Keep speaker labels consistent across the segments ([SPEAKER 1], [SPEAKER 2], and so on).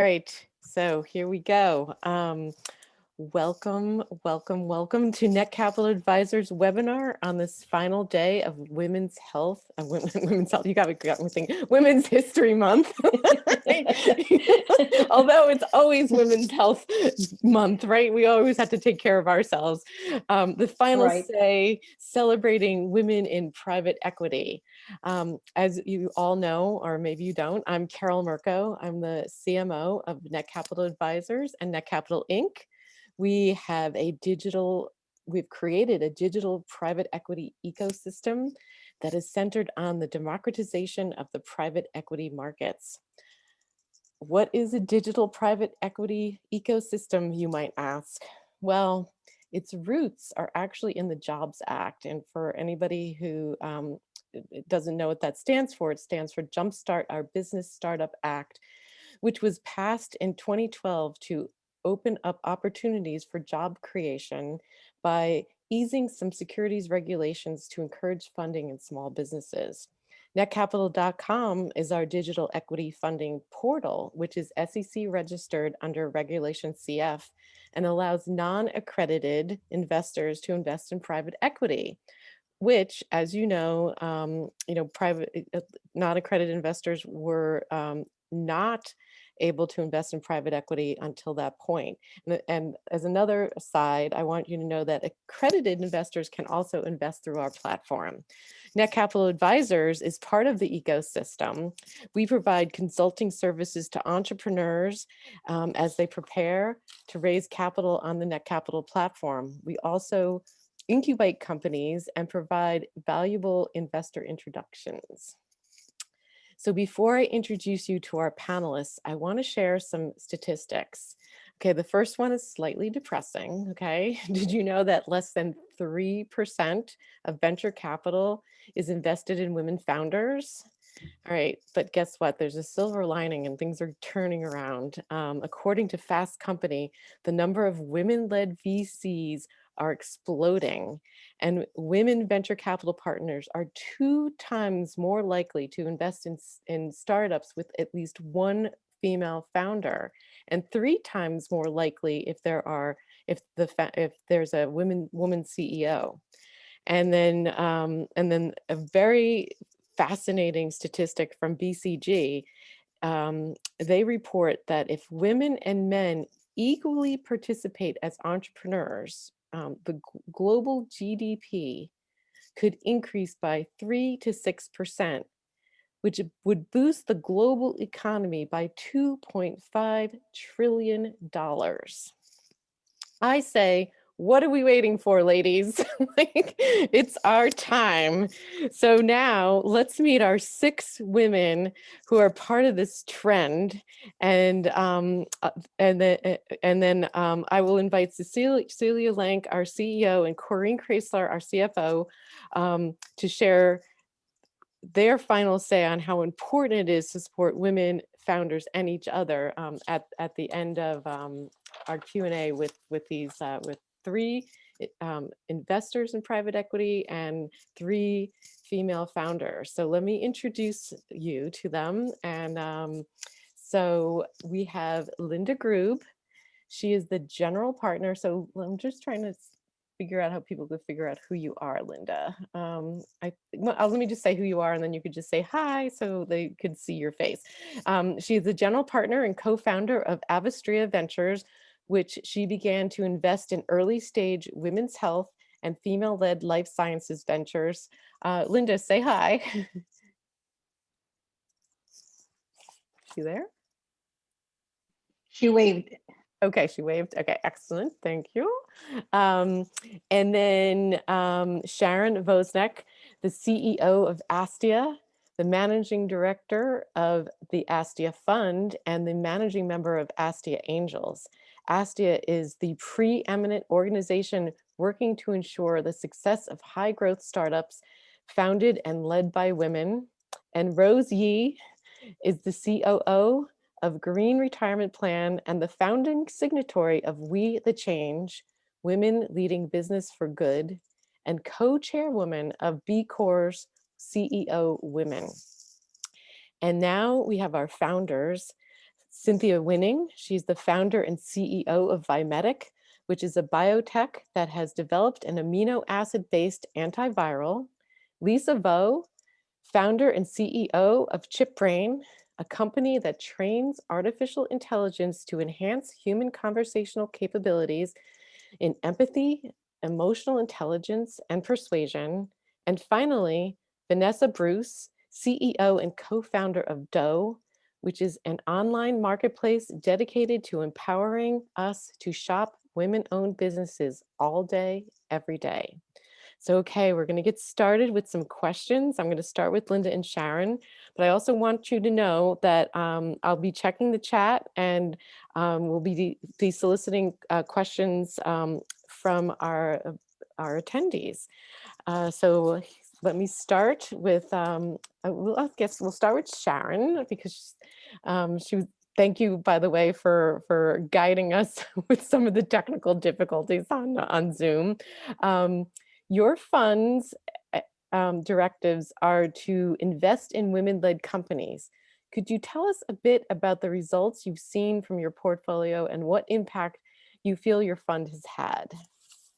[SPEAKER 1] All right, so here we go. Welcome to Netcapital Advisors webinar on this final day of Women's Health. Women's Health. You got me thinking. Women's History Month. Although it's always Women's Health Month, right? We always have to take care of ourselves. The final
[SPEAKER 2] Right.
[SPEAKER 1] say, celebrating women in private equity. As you all know, or maybe you don't, I'm Carole Murko. I'm the CMO of Netcapital Advisors and Netcapital Inc. We've created a digital private equity ecosystem that is centered on the democratization of the private equity markets. What is a digital private equity ecosystem, you might ask? Well, its roots are actually in the Jobs Act. And for anybody who doesn't know what that stands for, it stands for Jumpstart Our Business Startup Act, which was passed in 2012 to open up opportunities for job creation by easing some securities regulations to encourage funding in small businesses. Netcapital.com is our digital equity funding portal, which is SEC registered under Regulation CF and allows non-accredited investors to invest in private equity, which, as private non-accredited investors were not able to invest in private equity until that point. And as another aside, I want you to know that accredited investors can also invest through our platform. Netcapital Advisors is part of the ecosystem. We provide consulting services to entrepreneurs as they prepare to raise capital on the Netcapital platform. We also incubate companies and provide valuable investor introductions. So before I introduce you to our panelists, I want to share some statistics. Okay, the first one is slightly depressing, okay? Did you know that less than 3% of venture capital is invested in women founders? All right, but guess what? There's a silver lining and things are turning around. According to Fast Company, the number of women-led VCs are exploding, and women venture capital partners are 2 times more likely to invest in startups with at least one female founder, and 3 times more likely if there's a woman CEO. And then a very fascinating statistic from BCG. They report that if women and men equally participate as entrepreneurs, the global GDP could increase by 3 to 6%, which would boost the global economy by $2.5 trillion. I say, what are we waiting for, ladies? Like, it's our time. So now let's meet our 6 women who are part of this trend. And then I will invite Cecilia Lank, our CEO, and Corinne Kreisler, our CFO, to share their final say on how important it is to support women founders and each other at the end of our Q&A with 3 investors in private equity and 3 female founders. So let me introduce you to them. And so we have Linda Greub. She is the general partner. So I'm just trying to figure out how people could figure out who you are, Linda. Let me just say who you are, and then you could just say hi so they could see your face. She is the general partner and co-founder of Avestria Ventures, which she began to invest in early stage women's health and female-led life sciences ventures. Linda, say hi. She there?
[SPEAKER 2] She waved.
[SPEAKER 1] Okay, she waved. Okay, excellent. Thank you. And then Sharon Vosmek, the CEO of Astia, the managing director of the Astia Fund, and the managing member of Astia Angels. Astia is the preeminent organization working to ensure the success of high growth startups founded and led by women. And Rose Yee is the COO of Green Retirement Plan and the founding signatory of We the Change, Women Leading Business for Good, and co-chairwoman of B Corps CEO Women. And now we have our founders. Cynthia Winning, she's the founder and CEO of Vymedic, which is a biotech that has developed an amino acid-based antiviral. Lisa Vo, founder and CEO of ChipBrain, a company that trains artificial intelligence to enhance human conversational capabilities in empathy, emotional intelligence, and persuasion. And finally, Vanessa Bruce, CEO and co-founder of Doe, which is an online marketplace dedicated to empowering us to shop women-owned businesses all day, every day. So, okay, we're going to get started with some questions. I'm going to start with Linda and Sharon, but I also want you to know that I'll be checking the chat, and we'll be soliciting questions from our attendees. So let me start with, I guess we'll start with Sharon, because thank you, by the way, for guiding us with some of the technical difficulties on Zoom. Your fund's directives are to invest in women-led companies. Could you tell us a bit about the results you've seen from your portfolio and what impact you feel your fund has had?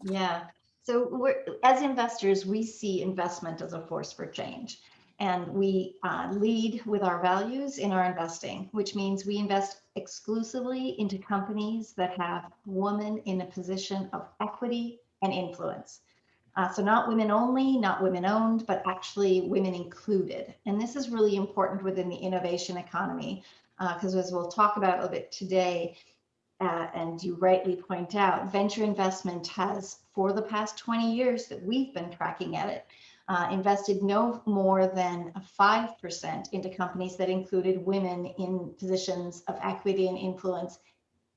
[SPEAKER 2] Yeah, so as investors, we see investment as a force for change. And we lead with our values in our investing, which means we invest exclusively into companies that have women in a position of equity and influence. So not women only, not women owned, but actually women included. And this is really important within the innovation economy, because as we'll talk about a little bit today, and you rightly point out, venture investment has, for the past 20 years that we've been tracking at it, invested no more than 5% into companies that included women in positions of equity and influence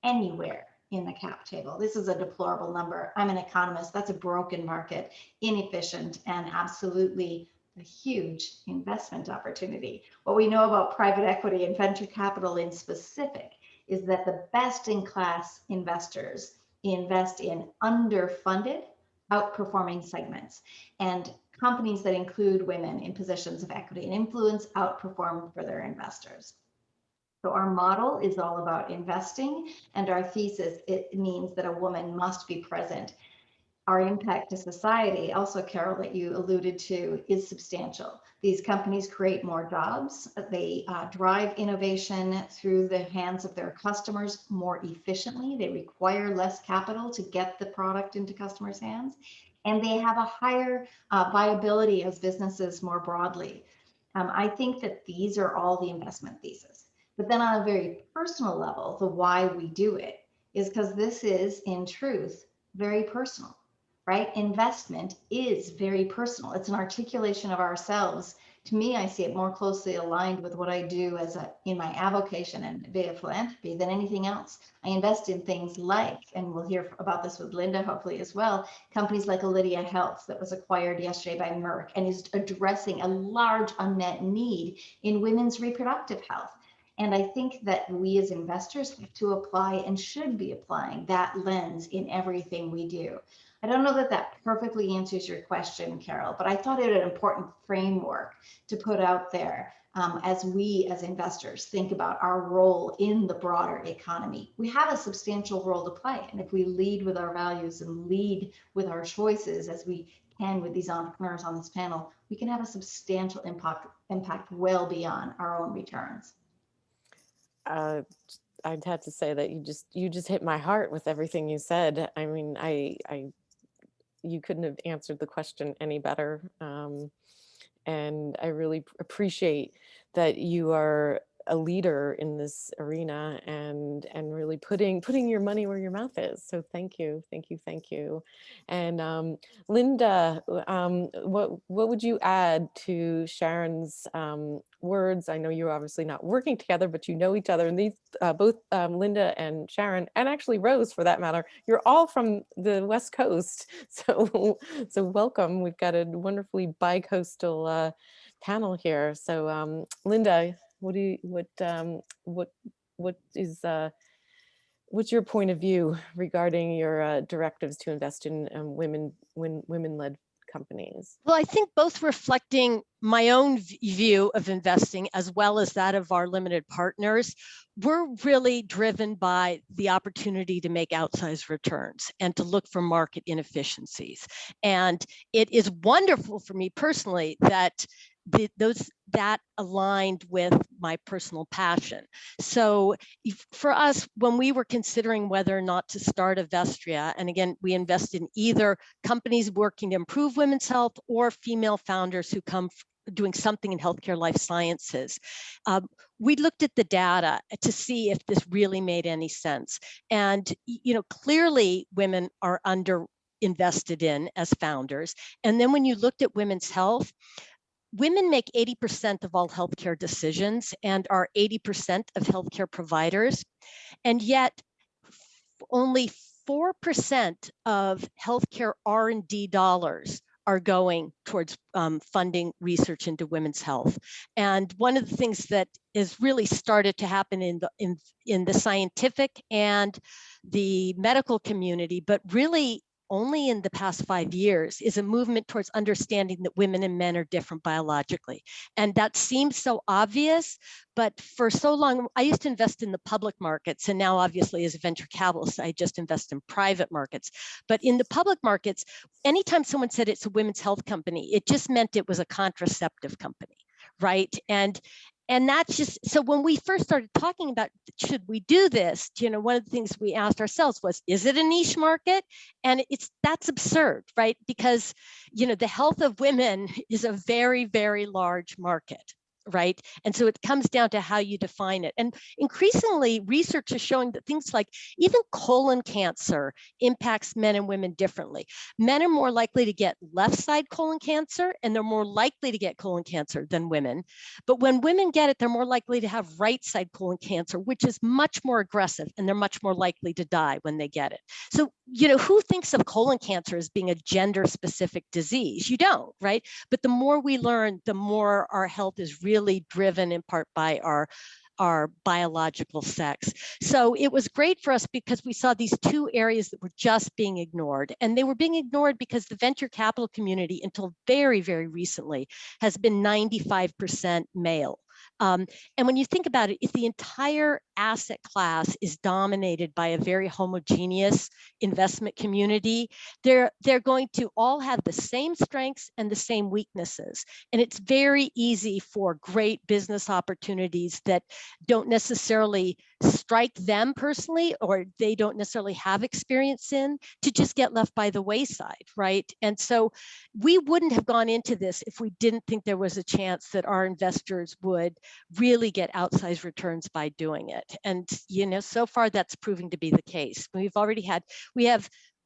[SPEAKER 2] anywhere in the cap table. This is a deplorable number. I'm an economist. That's a broken market, inefficient, and absolutely a huge investment opportunity. What we know about private equity and venture capital in specific is that the best in class investors invest in underfunded, outperforming segments. And companies that include women in positions of equity and influence outperform for their investors. So our model is all about investing, and our thesis, it means that a woman must be present. Our impact to society, also, Carole, that you alluded to, is substantial. These companies create more jobs. They drive innovation through the hands of their customers more efficiently. They require less capital to get the product into customers' hands. And they have a higher viability as businesses more broadly. I think that these are all the investment thesis. But then on a very personal level, the why we do it is because this is, in truth, very personal. Right? Investment is very personal. It's an articulation of ourselves. To me, I see it more closely aligned with what I do in my avocation and via philanthropy than anything else. I invest in things like, and we'll hear about this with Linda hopefully as well, companies like Alydia Health that was acquired yesterday by Merck and is addressing a large unmet need in women's reproductive health. And I think that we as investors have to apply and should be applying that lens in everything we do. I don't know that that perfectly answers your question, Carole, but I thought it an important framework to put out there as we as investors think about our role in the broader economy. We have a substantial role to play. And if we lead with our values and lead with our choices, as we can with these entrepreneurs on this panel, we can have a substantial impact well beyond our own returns.
[SPEAKER 1] I'd have to say that you just hit my heart with everything you said. I mean, you couldn't have answered the question any better. And I really appreciate that you are a leader in this arena and really putting your money where your mouth is. So thank you, thank you, thank you. And Linda, what would you add to Sharon's words? I know you're obviously not working together, but you know each other. And these both Linda and Sharon, and actually Rose for that matter, you're all from the West Coast. So welcome. We've got a wonderfully bi-coastal panel here. So Linda, what's your point of view regarding your directives to invest in women-led companies?
[SPEAKER 3] Well, I think both reflecting my own view of investing as well as that of our limited partners, we're really driven by the opportunity to make outsized returns and to look for market inefficiencies. And it is wonderful for me personally that that aligned with my personal passion. So for us, when we were considering whether or not to start Avestria, and again, we invest in either companies working to improve women's health or female founders who come doing something in healthcare life sciences. We looked at the data to see if this really made any sense. And, clearly women are under invested in as founders. And then when you looked at women's health, women make 80% of all healthcare decisions and are 80% of healthcare providers. And yet only 4% of healthcare R&D dollars are going towards funding research into women's health. And one of the things that has really started to happen in the scientific and the medical community, but really only in the past 5 years, is a movement towards understanding that women and men are different biologically. And that seems so obvious, but for so long, I used to invest in the public markets, and now obviously as a venture capitalist, I just invest in private markets. But in the public markets, anytime someone said it's a women's health company, it just meant it was a contraceptive company, right? And that's just, so when we first started talking about, should we do this? One of the things we asked ourselves was, is it a niche market? And that's absurd, right? Because, the health of women is a very, very large market, right? And so it comes down to how you define it. And increasingly, research is showing that things like even colon cancer impacts men and women differently. Men are more likely to get left side colon cancer, and they're more likely to get colon cancer than women. But when women get it, they're more likely to have right side colon cancer, which is much more aggressive, and they're much more likely to die when they get it. So, who thinks of colon cancer as being a gender specific disease? You don't, right? But the more we learn, the more our health is really driven in part by our biological sex. So it was great for us because we saw these two areas that were just being ignored. And they were being ignored because the venture capital community, until very, very recently, has been 95% male. And when you think about it, if the entire asset class is dominated by a very homogeneous investment community, they're going to all have the same strengths and the same weaknesses. And it's very easy for great business opportunities that don't necessarily strike them personally, or they don't necessarily have experience in, to just get left by the wayside, right? And so we wouldn't have gone into this if we didn't think there was a chance that our investors would really get outsized returns by doing it. And, so far that's proving to be the case.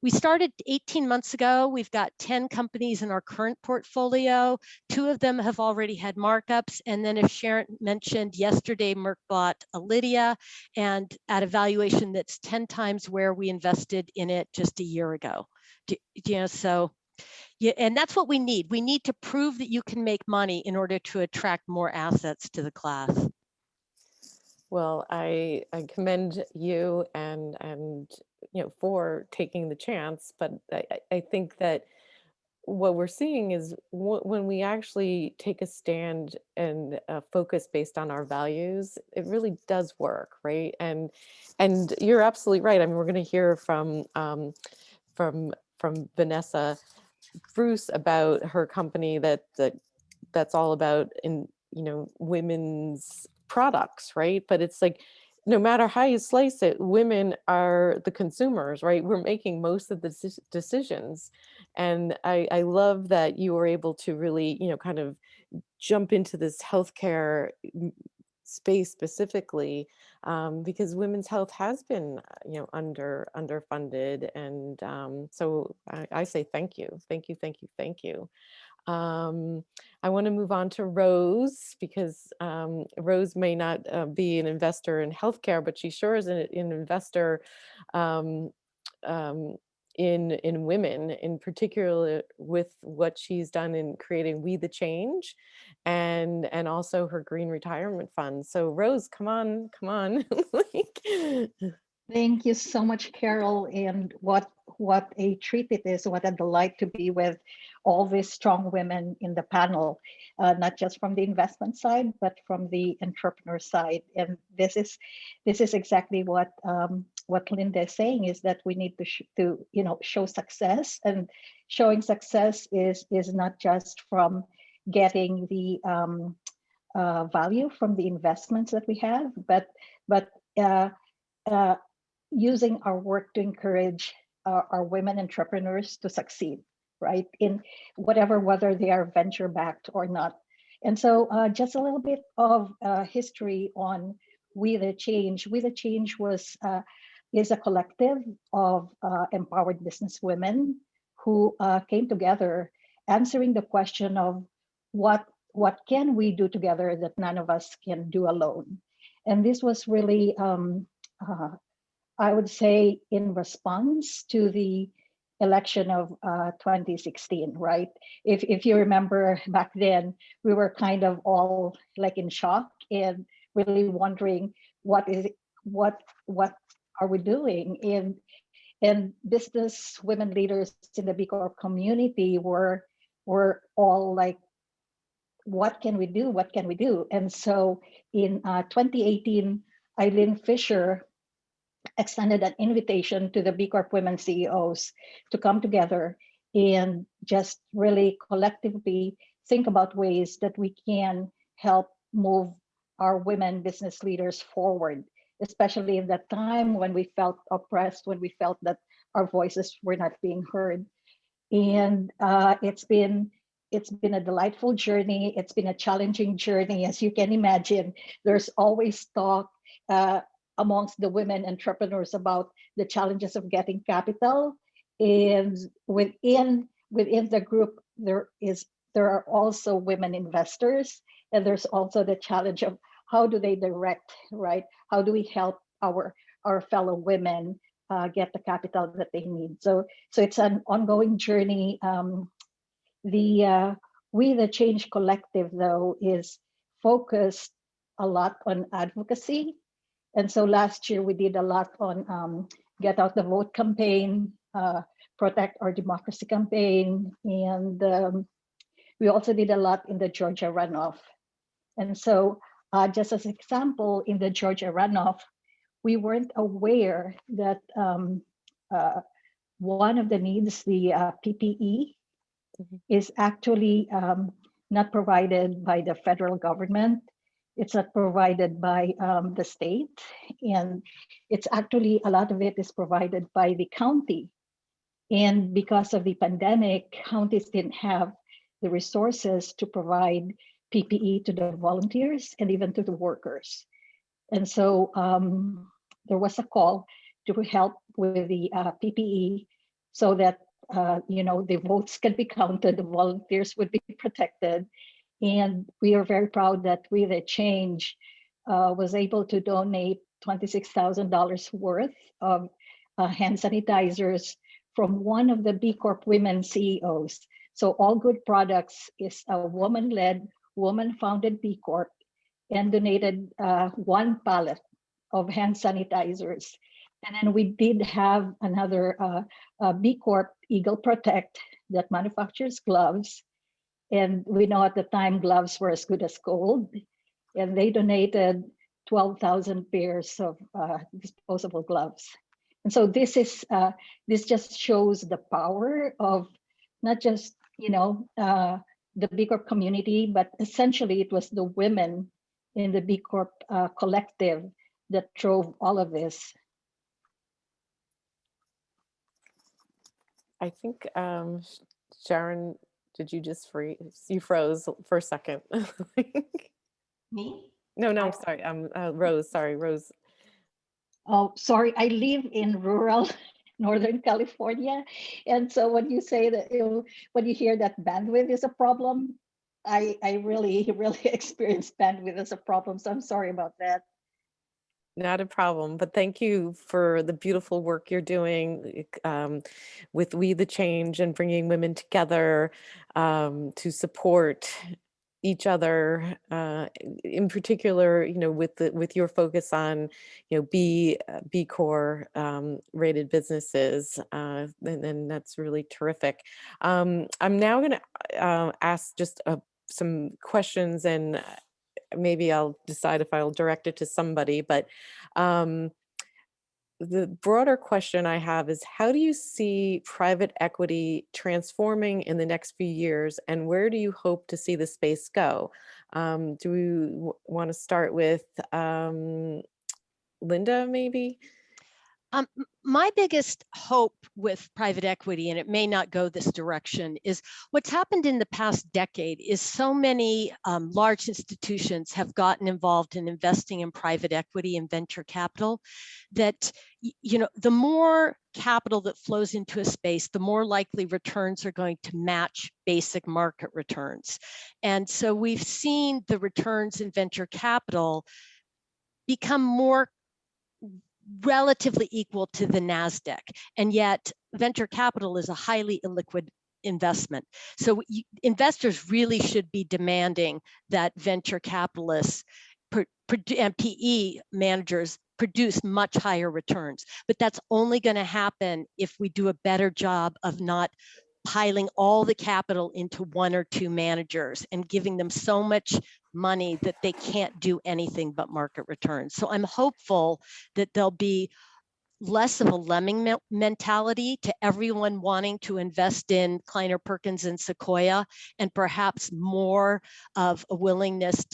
[SPEAKER 3] We started 18 months ago. We've got 10 companies in our current portfolio. 2 of them have already had markups. And then, as Sharon mentioned yesterday, Merck bought Lydia, and at a valuation that's 10 times where we invested in it just a year ago. So yeah, and that's what we need. We need to prove that you can make money in order to attract more assets to the class.
[SPEAKER 1] Well, I commend you and for taking the chance, but I think that what we're seeing is when we actually take a stand and focus based on our values, it really does work, right? And you're absolutely right. I mean, we're going to hear from Vanessa Bruce about her company that's all about women's products, right? But it's like, no matter how you slice it, women are the consumers, right? We're making most of the decisions. And I love that you were able to really, kind of jump into this healthcare space specifically, because women's health has been, underfunded. And so I say thank you, thank you, thank you, thank you. I want to move on to Rose, because Rose may not be an investor in healthcare, but she sure is an investor um, in women, in particular with what she's done in creating We the Change, and also her green retirement fund. So Rose, come on.
[SPEAKER 4] Thank you so much, Carole. And what what a treat it is, what a delight to be with all these strong women in the panel, not just from the investment side, but from the entrepreneur side. And this is exactly what Linda is saying, is that we need to show success, and showing success is not just from getting the value from the investments that we have, but using our work to encourage our women entrepreneurs to succeed, right? In whether they are venture backed or not. And so just a little bit of history on We the Change. We the Change is a collective of empowered business women who came together answering the question of what can we do together that none of us can do alone. And this was really, I would say, in response to the election of 2016, right? If you remember back then, we were kind of all like in shock and really wondering what are we doing? And business women leaders in the B Corp community were all like, what can we do? What can we do? And so in 2018, Eileen Fisher extended an invitation to the B Corp women CEOs to come together and just really collectively think about ways that we can help move our women business leaders forward, especially in that time when we felt oppressed, when we felt that our voices were not being heard. And it's been a delightful journey. It's been a challenging journey, as you can imagine. There's always talk amongst the women entrepreneurs about the challenges of getting capital. And within the group, there are also women investors, and there's also the challenge of how do they direct, right? How do we help our fellow women get the capital that they need? So it's an ongoing journey. The We the Change Collective, though, is focused a lot on advocacy. And so last year we did a lot on Get Out the Vote campaign, Protect Our Democracy campaign, and we also did a lot in the Georgia runoff. And so just as an example, in the Georgia runoff, we weren't aware that one of the needs, the PPE, is actually not provided by the federal government. It's not provided by the state. And it's actually, a lot of it is provided by the county. And because of the pandemic, counties didn't have the resources to provide PPE to the volunteers and even to the workers. And so there was a call to help with the PPE so that the votes can be counted, the volunteers would be protected. And we are very proud that We the Change was able to donate $26,000 worth of hand sanitizers from one of the B Corp women CEOs. So All Good Products is a woman-led, woman-founded B Corp, and donated one pallet of hand sanitizers. And then we did have another B Corp, Eagle Protect, that manufactures gloves. And we know at the time gloves were as good as gold. And they donated 12,000 pairs of disposable gloves. And so this just shows the power of not just the B Corp community, but essentially it was the women in the B Corp collective that drove all of this.
[SPEAKER 1] I think, Sharon, did you just freeze? You froze for a second.
[SPEAKER 2] Me?
[SPEAKER 1] No, sorry. Rose, sorry, Rose.
[SPEAKER 4] Oh, sorry, I live in rural Northern California. And so when you say that, when you hear that bandwidth is a problem, I really experienced bandwidth as a problem. So I'm sorry about that.
[SPEAKER 1] Not a problem, but thank you for the beautiful work you're doing with We the Change and bringing women together to support each other, in particular, with your focus on, B Corp rated businesses, and that's really terrific. I'm now going to ask just some questions, and maybe I'll decide if I'll direct it to somebody, but the broader question I have is, how do you see private equity transforming in the next few years, and where do you hope to see the space go? Do we want to start with Linda, maybe?
[SPEAKER 3] My biggest hope with private equity, and it may not go this direction, is what's happened in the past decade is so many large institutions have gotten involved in investing in private equity and venture capital that, the more capital that flows into a space, the more likely returns are going to match basic market returns. And so we've seen the returns in venture capital become more relatively equal to the NASDAQ. And yet venture capital is a highly illiquid investment. So investors really should be demanding that venture capitalists and PE managers produce much higher returns. But that's only going to happen if we do a better job of not piling all the capital into one or two managers and giving them so much money that they can't do anything but market returns. So I'm hopeful that there'll be less of a lemming mentality to everyone wanting to invest in Kleiner Perkins and Sequoia, and perhaps more of a willingness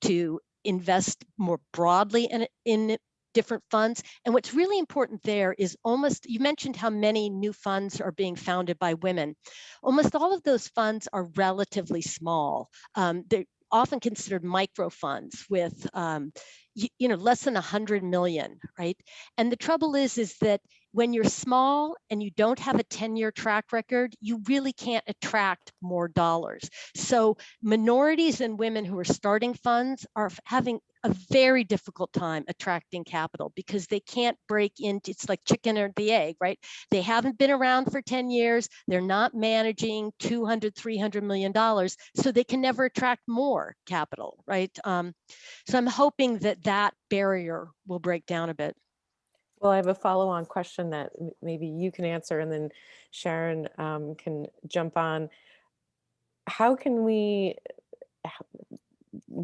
[SPEAKER 3] to invest more broadly in different funds. And what's really important there is you mentioned how many new funds are being founded by women. Almost all of those funds are relatively small. They're often considered micro funds with less than 100 million, right? And the trouble is that when you're small and you don't have a 10-year track record, you really can't attract more dollars. So minorities and women who are starting funds are having a very difficult time attracting capital because they can't break into, it's like chicken or the egg, right? They haven't been around for 10 years. They're not managing $200, $300 million, so they can never attract more capital, right? So I'm hoping that barrier will break down a bit.
[SPEAKER 1] Well, I have a follow-on question that maybe you can answer, and then Sharon can jump on. How can we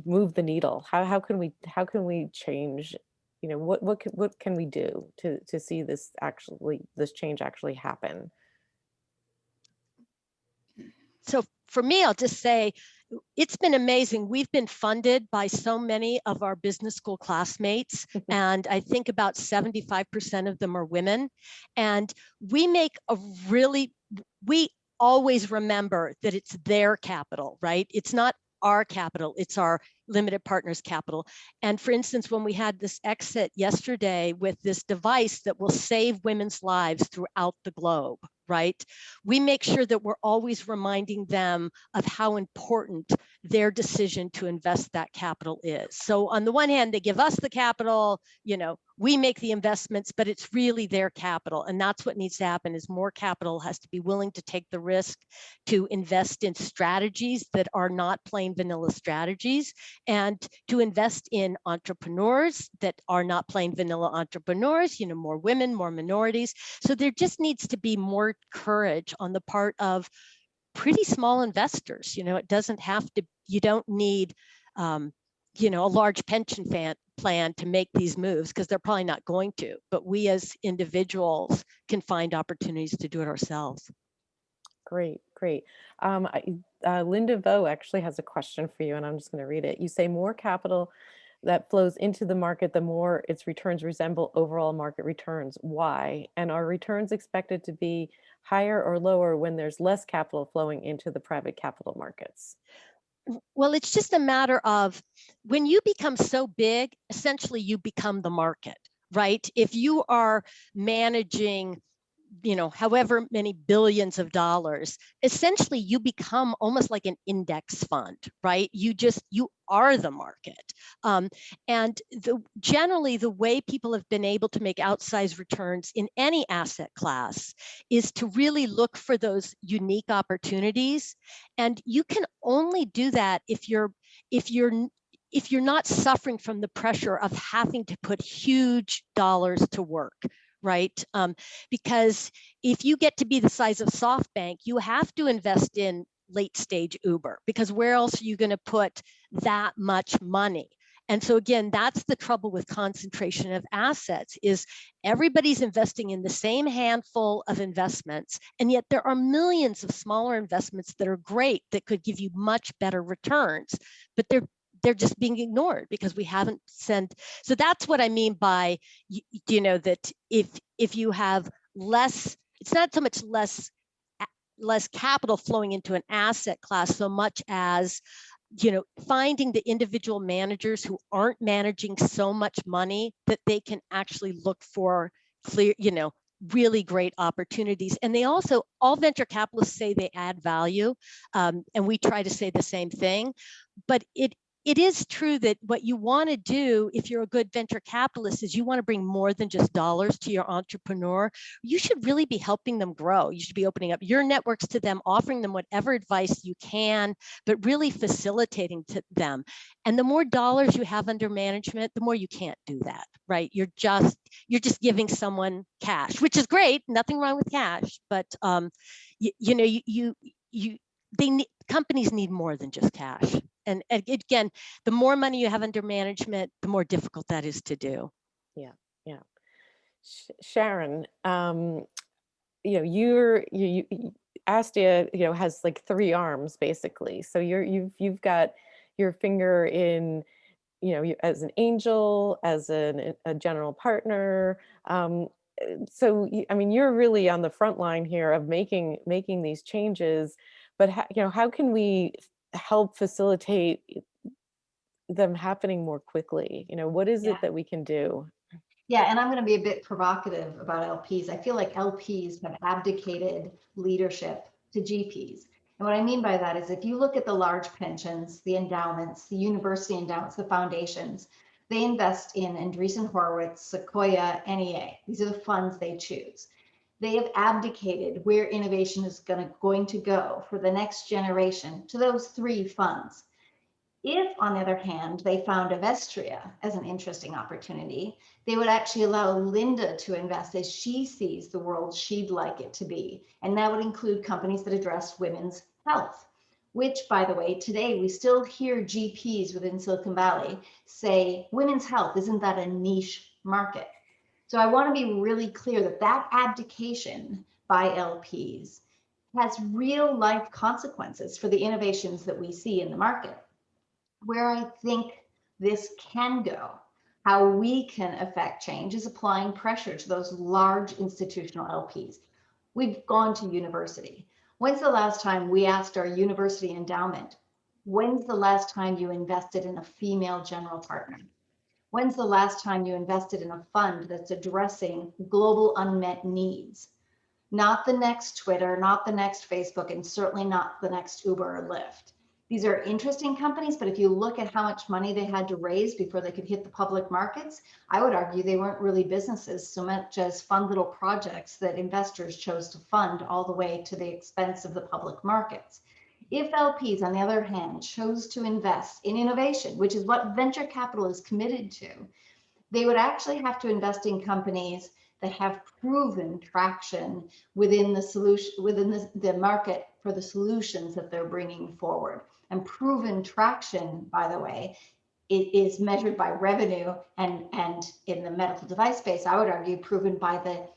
[SPEAKER 1] move the needle? How can we change? What can we do to see this change actually happen?
[SPEAKER 3] So for me, I'll just say, it's been amazing. We've been funded by so many of our business school classmates, and I think about 75% of them are women. And we always remember that it's their capital, right? It's not our capital, it's our limited partners capital. And for instance, when we had this exit yesterday with this device that will save women's lives throughout the globe, right? We make sure that we're always reminding them of how important their decision to invest that capital is. So on the one hand, they give us the capital, we make the investments, but it's really their capital. And that's what needs to happen, is more capital has to be willing to take the risk to invest in strategies that are not plain vanilla strategies, and to invest in entrepreneurs that are not plain vanilla entrepreneurs, more women, more minorities. So there just needs to be more courage on the part of pretty small investors. It doesn't have to, you don't need, a large pension plan to make these moves, because they're probably not going to, but we as individuals can find opportunities to do it ourselves.
[SPEAKER 1] Great. Linda Vo actually has a question for you, and I'm just going to read it. You say more capital that flows into the market, the more its returns resemble overall market returns. Why? And are returns expected to be higher or lower when there's less capital flowing into the private capital markets?
[SPEAKER 3] Well, it's just a matter of, when you become so big, essentially you become the market, right? If you are managing however many billions of dollars, essentially you become almost like an index fund, right? You are the market. And generally the way people have been able to make outsized returns in any asset class is to really look for those unique opportunities. And you can only do that if you're not suffering from the pressure of having to put huge dollars to work, right? Because if you get to be the size of SoftBank, you have to invest in late stage Uber, because where else are you going to put that much money? And so again, that's the trouble with concentration of assets, is everybody's investing in the same handful of investments, and yet there are millions of smaller investments that are great, that could give you much better returns, but they're just being ignored because we haven't sent. So that's what I mean by, that if you have less, it's not so much less capital flowing into an asset class so much as, finding the individual managers who aren't managing so much money that they can actually look for clear, really great opportunities. And they also, all venture capitalists say they add value, and we try to say the same thing, but it is true that what you want to do if you're a good venture capitalist is you want to bring more than just dollars to your entrepreneur. You should really be helping them grow. You should be opening up your networks to them, offering them whatever advice you can, but really facilitating to them. And the more dollars you have under management, the more you can't do that, right? You're just giving someone cash, which is great. Nothing wrong with cash, but companies need more than just cash. And again, the more money you have under management, the more difficult that is to do.
[SPEAKER 1] Yeah. Sharon, Astia, has like 3 arms basically. So you've got your finger in, as an angel, as a general partner. So you're really on the front line here of making these changes. But how can we help facilitate them happening more quickly? What is it that we can do?
[SPEAKER 2] Yeah, and I'm going to be a bit provocative about LPs. I feel like LPs have abdicated leadership to GPs. And what I mean by that is if you look at the large pensions, the endowments, the university endowments, the foundations, they invest in Andreessen Horowitz, Sequoia, NEA. These are the funds they choose. They have abdicated where innovation is going to go for the next generation to those 3 funds. If, on the other hand, they found Avestria as an interesting opportunity, they would actually allow Linda to invest as she sees the world she'd like it to be. And that would include companies that address women's health, which, by the way, today we still hear GPs within Silicon Valley say, women's health, isn't that a niche market? So I want to be really clear that that abdication by LPs has real life consequences for the innovations that we see in the market. Where I think this can go, how we can affect change, is applying pressure to those large institutional LPs. We've gone to university. When's the last time we asked our university endowment, when's the last time you invested in a female general partner? When's the last time you invested in a fund that's addressing global unmet needs? Not the next Twitter, not the next Facebook, and certainly not the next Uber or Lyft. These are interesting companies, but if you look at how much money they had to raise before they could hit the public markets, I would argue they weren't really businesses so much as fun little projects that investors chose to fund all the way to the expense of the public markets. If LPs, on the other hand, chose to invest in innovation, which is what venture capital is committed to, they would actually have to invest in companies that have proven traction within the solution, within the market for the solutions that they're bringing forward. And proven traction, by the way, it is measured by revenue, and in the medical device space, I would argue proven by the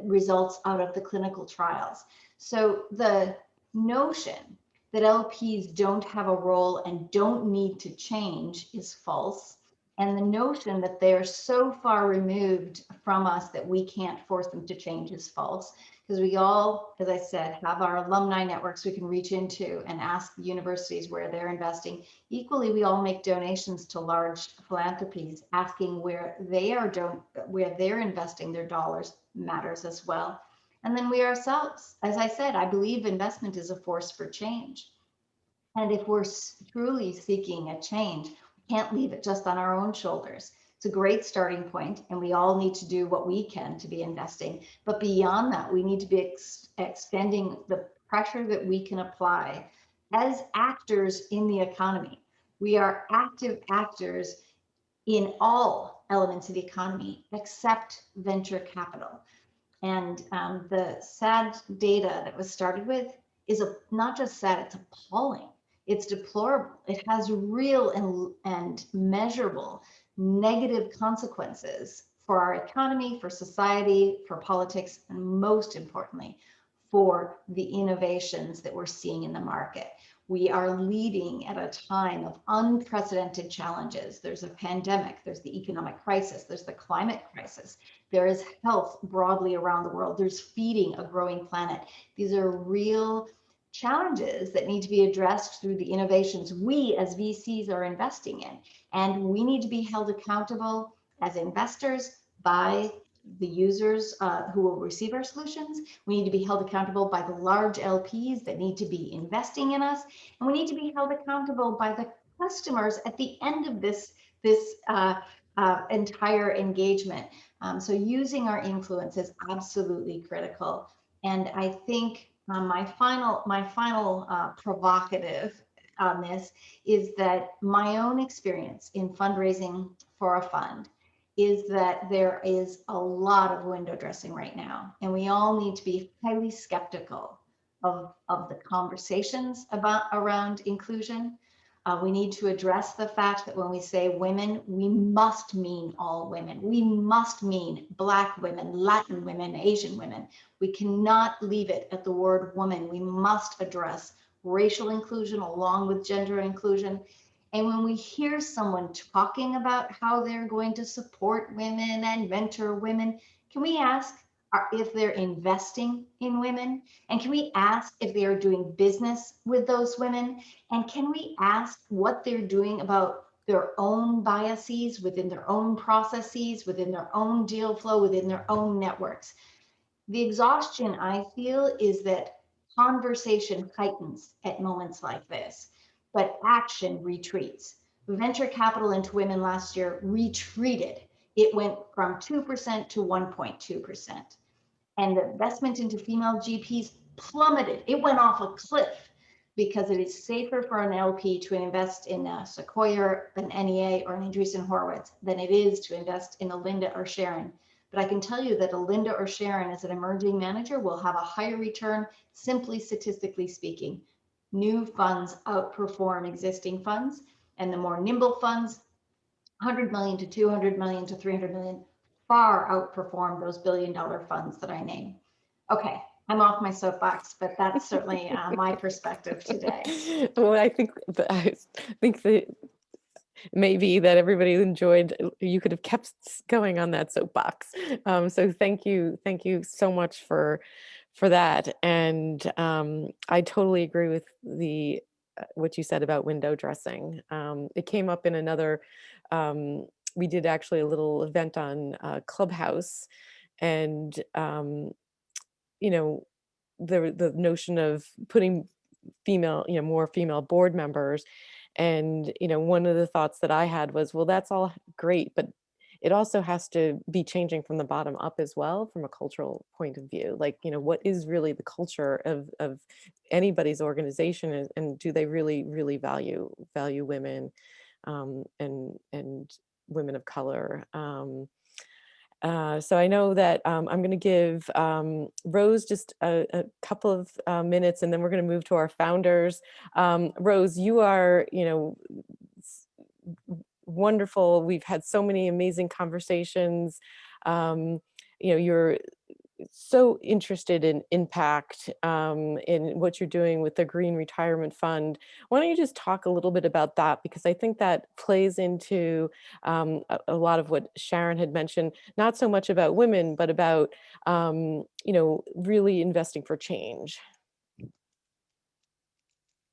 [SPEAKER 2] results out of the clinical trials. So the notion that LPs don't have a role and don't need to change is false. And the notion that they're so far removed from us that we can't force them to change is false. Because we all, as I said, have our alumni networks we can reach into and ask the universities where they're investing. Equally, we all make donations to large philanthropies, asking where they're investing their dollars matters as well. And then we ourselves, as I said, I believe investment is a force for change. And if we're truly seeking a change, we can't leave it just on our own shoulders. It's a great starting point, and we all need to do what we can to be investing. But beyond that, we need to be extending the pressure that we can apply as actors in the economy. We are active actors in all elements of the economy except venture capital. And the sad data that was started with is not just sad, it's appalling. It's deplorable. It has real and measurable negative consequences for our economy, for society, for politics, and most importantly, for the innovations that we're seeing in the market. We are leading at a time of unprecedented challenges. There's a pandemic, there's the economic crisis, there's the climate crisis, there is health broadly around the world, there's feeding a growing planet. These are real challenges that need to be addressed through the innovations we as VCs are investing in. And we need to be held accountable as investors by the users who will receive our solutions. We need to be held accountable by the large LPs that need to be investing in us. And we need to be held accountable by the customers at the end of this entire engagement. So using our influence is absolutely critical. And I think my final provocative on this is that my own experience in fundraising for a fund is that there is a lot of window dressing right now, and we all need to be highly skeptical of the conversations around inclusion. We need to address the fact that when we say women, we must mean all women. We must mean Black women, Latin women, Asian women. We cannot leave it at the word woman. We must address racial inclusion along with gender inclusion. And when we hear someone talking about how they're going to support women and mentor women, can we ask if they're investing in women? And can we ask if they are doing business with those women? And can we ask what they're doing about their own biases within their own processes, within their own deal flow, within their own networks? The exhaustion I feel is that conversation heightens at moments like this, but action retreats. Venture capital into women last year retreated. It went from 2% to 1.2%. And the investment into female GPs plummeted. It went off a cliff because it is safer for an LP to invest in a Sequoia, an NEA, or an Andreessen Horowitz than it is to invest in a Linda or Sharon. But I can tell you that a Linda or Sharon as an emerging manager will have a higher return, simply statistically speaking. New funds outperform existing funds, and the more nimble funds, 100 million to 200 million to 300 million, far outperform those billion-dollar funds that I name. Okay, I'm off my soapbox, but that's certainly my perspective today.
[SPEAKER 1] Well, I think that maybe that everybody enjoyed. You could have kept going on that soapbox. So thank you so much for that. And I totally agree with what you said about window dressing. It came up in another. We did actually a little event on Clubhouse, and the notion of putting more female board members. And, one of the thoughts that I had was, well, that's all great, but it also has to be changing from the bottom up as well, from a cultural point of view. Like, what is really the culture of anybody's organization, and do they really, really value women and women of color? So I know that I'm going to give Rose just a couple of minutes, and then we're going to move to our founders. Rose, you are, wonderful. We've had so many amazing conversations. You're so interested in impact in what you're doing with the Green Retirement Fund. Why don't you just talk a little bit about that? Because I think that plays into a lot of what Sharon had mentioned, not so much about women, but about, really investing for change.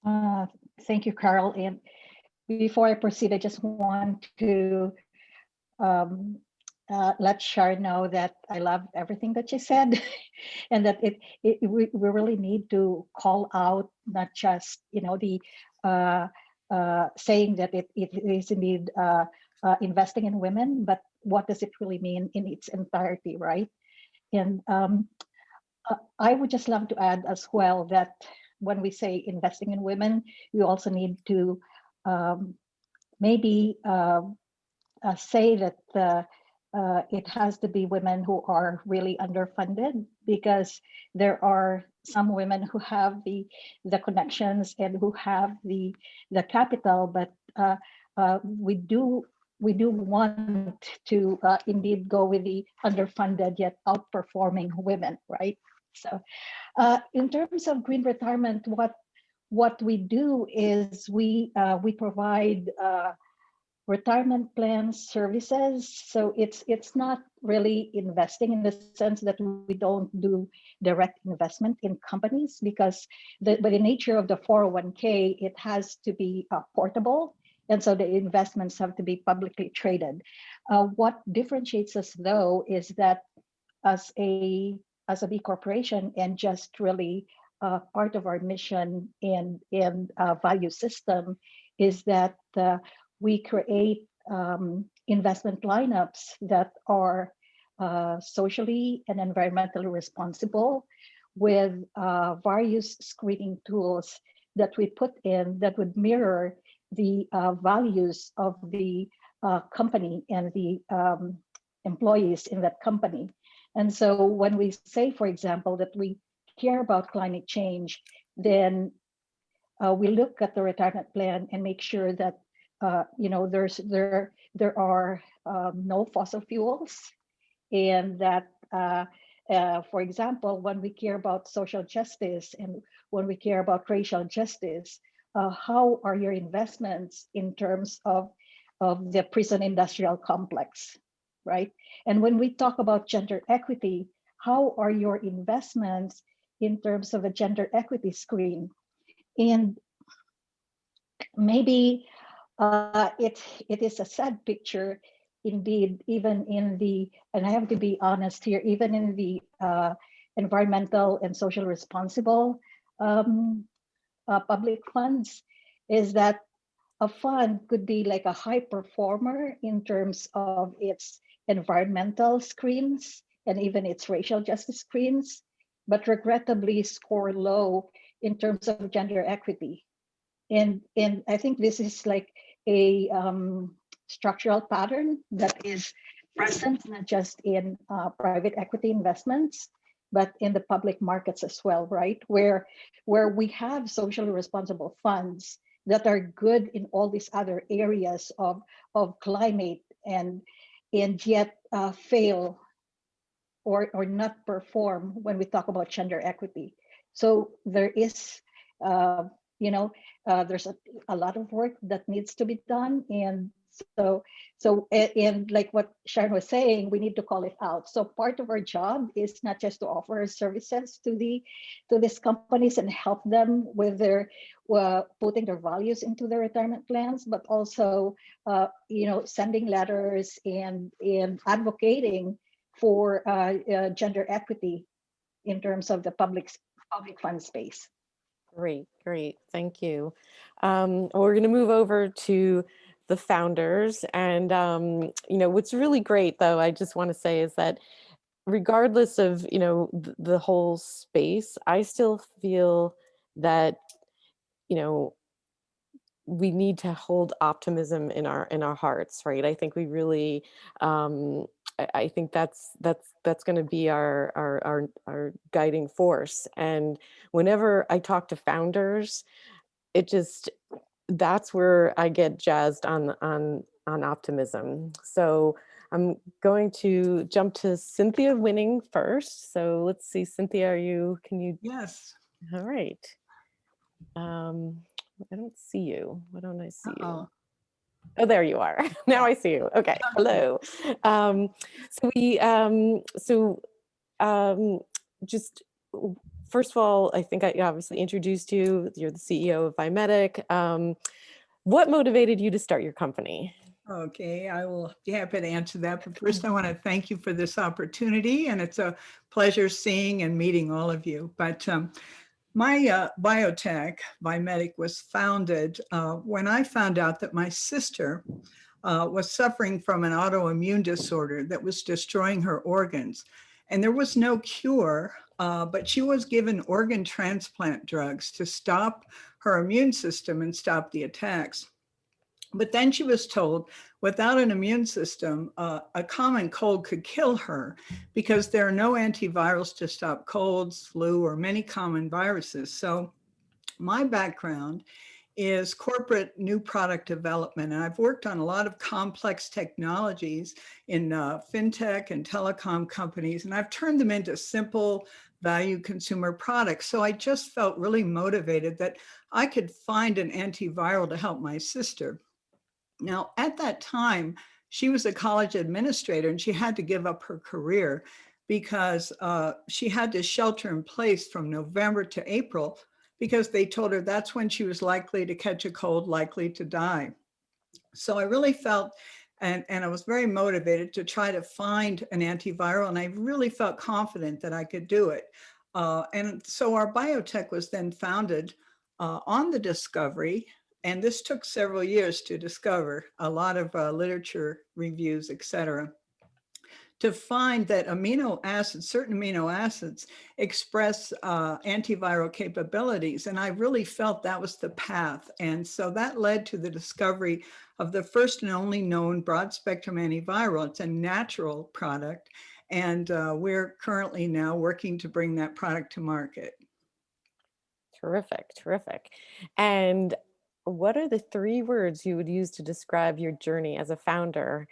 [SPEAKER 4] Thank you, Carole. And before I proceed, I just want to let Sharon know that I love everything that she said, and that we really need to call out not just the saying that it is indeed investing in women, but what does it really mean in its entirety, right? And I would just love to add as well that when we say investing in women, we also need to maybe say that it has to be women who are really underfunded, because there are some women who have the connections and who have the capital, but we do want to indeed go with the underfunded yet outperforming women, right? So in terms of green retirement, what we do is we provide retirement plan services. So it's not really investing in the sense that we don't do direct investment in companies, because by the nature of the 401k, it has to be portable. And so the investments have to be publicly traded. What differentiates us though is that as a B corporation, and just really part of our mission and value system, is that we create investment lineups that are socially and environmentally responsible, with various screening tools that we put in that would mirror the values of the company and the employees in that company. And so when we say, for example, that we care about climate change, then we look at the retirement plan and make sure that there are no fossil fuels, and that for example, when we care about social justice and when we care about racial justice, how are your investments in terms of the prison industrial complex, right? And when we talk about gender equity, how are your investments in terms of a gender equity screen? And maybe it is a sad picture indeed, even in the, and I have to be honest here, even in the environmental and social responsible public funds, is that a fund could be like a high performer in terms of its environmental screens and even its racial justice screens, but regrettably score low in terms of gender equity. And I think this is like a structural pattern that is present not just in private equity investments, but in the public markets as well, right? Where we have socially responsible funds that are good in all these other areas of climate, and yet fail or not perform when we talk about gender equity. So there is there's a lot of work that needs to be done. And and like what Sharon was saying, we need to call it out. So part of our job is not just to offer services to these companies and help them with their putting their values into their retirement plans, but also sending letters and advocating for gender equity in terms of the public fund space.
[SPEAKER 1] Great, thank you. We're going to move over to the founders, and what's really great, though, I just want to say, is that regardless of the whole space, I still feel that we need to hold optimism in our hearts, right? I think we really I think that's going to be our guiding force. And whenever I talk to founders, that's where I get jazzed on optimism. So I'm going to jump to Cynthia Winning first. So let's see, Cynthia, can you?
[SPEAKER 5] Yes.
[SPEAKER 1] All right. I don't see you. Why don't I see you? Oh, there you are. Now I see you. Okay. Hello. Just first of all, I think I obviously introduced you. You're the CEO of Vymedic. What motivated you to start your company?
[SPEAKER 5] Okay, I will be happy to answer that. But first, I want to thank you for this opportunity, and it's a pleasure seeing and meeting all of you. But my biotech, Vymedic, was founded when I found out that my sister was suffering from an autoimmune disorder that was destroying her organs. And there was no cure, but she was given organ transplant drugs to stop her immune system and stop the attacks. But then she was told without an immune system, a common cold could kill her because there are no antivirals to stop colds, flu, or many common viruses. So my background is corporate new product development. And I've worked on a lot of complex technologies in fintech and telecom companies, and I've turned them into simple value consumer products. So I just felt really motivated that I could find an antiviral to help my sister. Now, at that time, she was a college administrator and she had to give up her career because she had to shelter in place from November to April because they told her that's when she was likely to catch a cold, likely to die. So I really felt, and I was very motivated to try to find an antiviral, and I really felt confident that I could do it. And so our biotech was then founded on the discovery, and this took several years to discover, a lot of literature reviews, et cetera, to find that amino acids, certain amino acids express antiviral capabilities. And I really felt that was the path. And so that led to the discovery of the first and only known broad spectrum antiviral. It's a natural product. And we're currently now working to bring that product to market.
[SPEAKER 1] Terrific, terrific. And what are the 3 words you would use to describe your journey as a founder?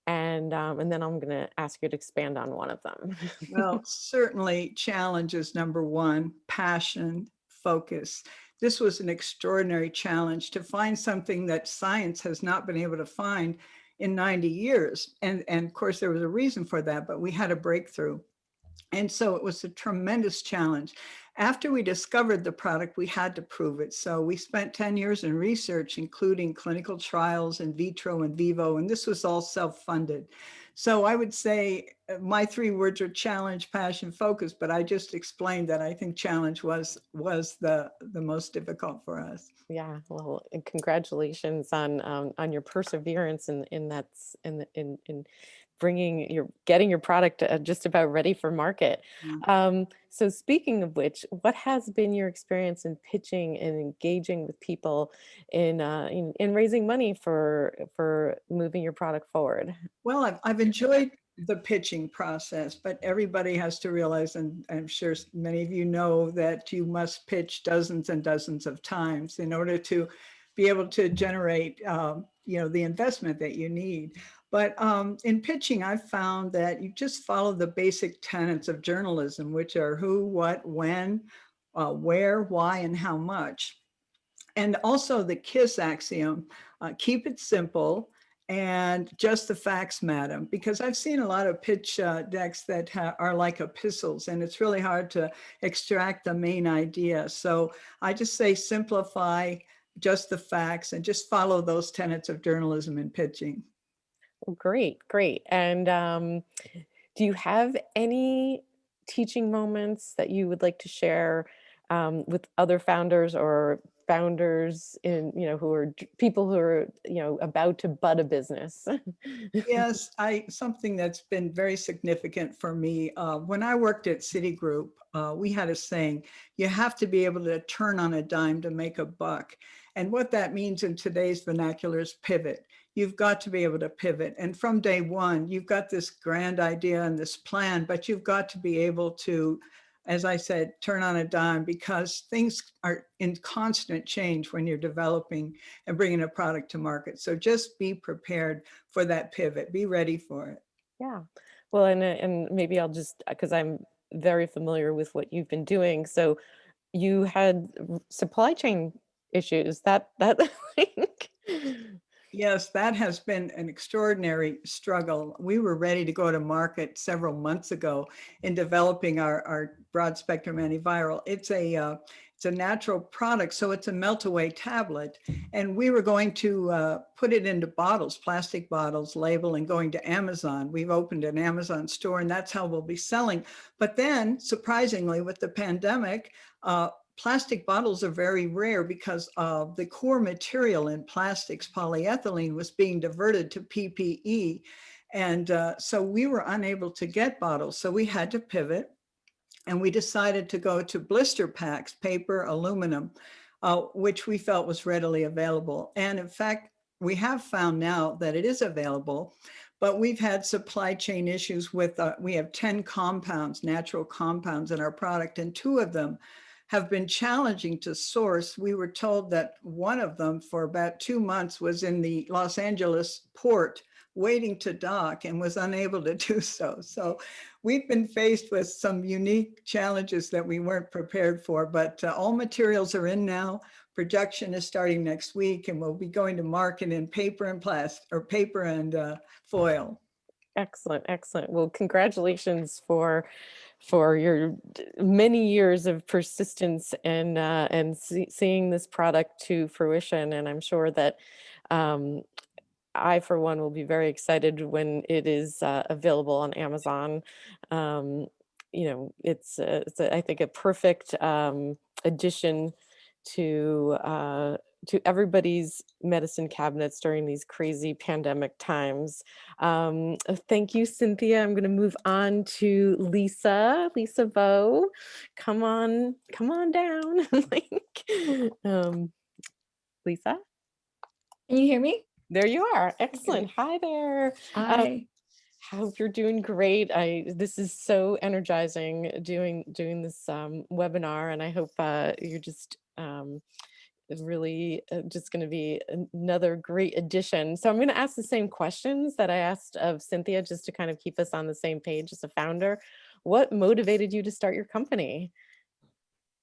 [SPEAKER 1] And then I'm going to ask you to expand on one of them.
[SPEAKER 5] Well, certainly challenge is number one, passion, focus. This was an extraordinary challenge to find something that science has not been able to find in 90 years. And of course, there was a reason for that, but we had a breakthrough. And so it was a tremendous challenge. After we discovered the product, we had to prove it. So we spent 10 years in research, including clinical trials in vitro and vivo, and this was all self-funded. So I would say my 3 words are challenge, passion, focus, but I just explained that I think challenge was the most difficult for us.
[SPEAKER 1] Yeah, well, and congratulations on your perseverance in getting your product just about ready for market. So speaking of which, what has been your experience in pitching and engaging with people in raising money for moving your product forward?
[SPEAKER 5] Well, I've enjoyed the pitching process, but everybody has to realize, and I'm sure many of you know, that you must pitch dozens and dozens of times in order to be able to generate, the investment that you need. But in pitching, I've found that you just follow the basic tenets of journalism, which are who, what, when, where, why, and how much. And also the KISS axiom, keep it simple and just the facts matter. Because I've seen a lot of pitch decks that are like epistles, and it's really hard to extract the main idea. So I just say simplify, just the facts, and just follow those tenets of journalism in pitching.
[SPEAKER 1] Great, great. And do you have any teaching moments that you would like to share with other founders or founders who are people who are, about to bud a business?
[SPEAKER 5] Yes, something that's been very significant for me. When I worked at Citigroup, we had a saying, you have to be able to turn on a dime to make a buck. And what that means in today's vernacular is pivot. You've got to be able to pivot. And from day one, you've got this grand idea and this plan, but you've got to be able to, as I said, turn on a dime, because things are in constant change when you're developing and bringing a product to market. So just be prepared for that pivot. Be ready for it.
[SPEAKER 1] Yeah. Well, and maybe I'll just, because I'm very familiar with what you've been doing. So you had supply chain issues that like,
[SPEAKER 5] Yes, that has been an extraordinary struggle. We were ready to go to market several months ago in developing our broad spectrum antiviral. It's a natural product, so it's a melt-away tablet. And we were going to put it into bottles, plastic bottles, label, and going to Amazon. We've opened an Amazon store, and that's how we'll be selling. But then, surprisingly, with the pandemic, plastic bottles are very rare because the core material in plastics, polyethylene, was being diverted to PPE. And so we were unable to get bottles. So we had to pivot. And we decided to go to blister packs, paper, aluminum, which we felt was readily available. And in fact, we have found now that it is available, but we've had supply chain issues with, we have 10 compounds, natural compounds in our product, and 2 of them have been challenging to source. We were told that one of them for about 2 months was in the Los Angeles port waiting to dock and was unable to do so. So we've been faced with some unique challenges that we weren't prepared for, but all materials are in now. Production is starting next week, and we'll be going to market in paper and plastic, or paper and foil.
[SPEAKER 1] Excellent, excellent. Well, congratulations for your many years of persistence and seeing this product to fruition. And I'm sure that I, for one, will be very excited when it is available on Amazon. It's I think, a perfect addition to everybody's medicine cabinets during these crazy pandemic times. Thank you, Cynthia. I'm going to move on to Lisa Vo. Come on down. Lisa?
[SPEAKER 6] Can you hear me?
[SPEAKER 1] There you are. Excellent. Hi there.
[SPEAKER 6] Hi.
[SPEAKER 1] I hope you're doing great. This is so energizing doing this webinar, and I hope you're just really just going to be another great addition. So I'm going to ask the same questions that I asked of Cynthia, just to kind of keep us on the same page as a founder. What motivated you to start your company?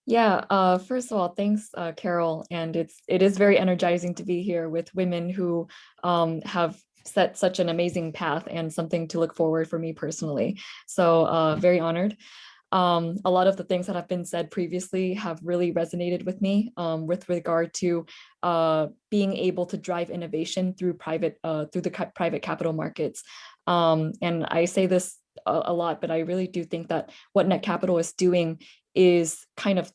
[SPEAKER 6] Yeah, first of all, thanks, Carole. And it is very energizing to be here with women who have set such an amazing path and something to look forward for me personally. So very honored. A lot of the things that have been said previously have really resonated with me with regard to being able to drive innovation through the private capital markets. And I say this a lot, but I really do think that what Netcapital is doing is kind of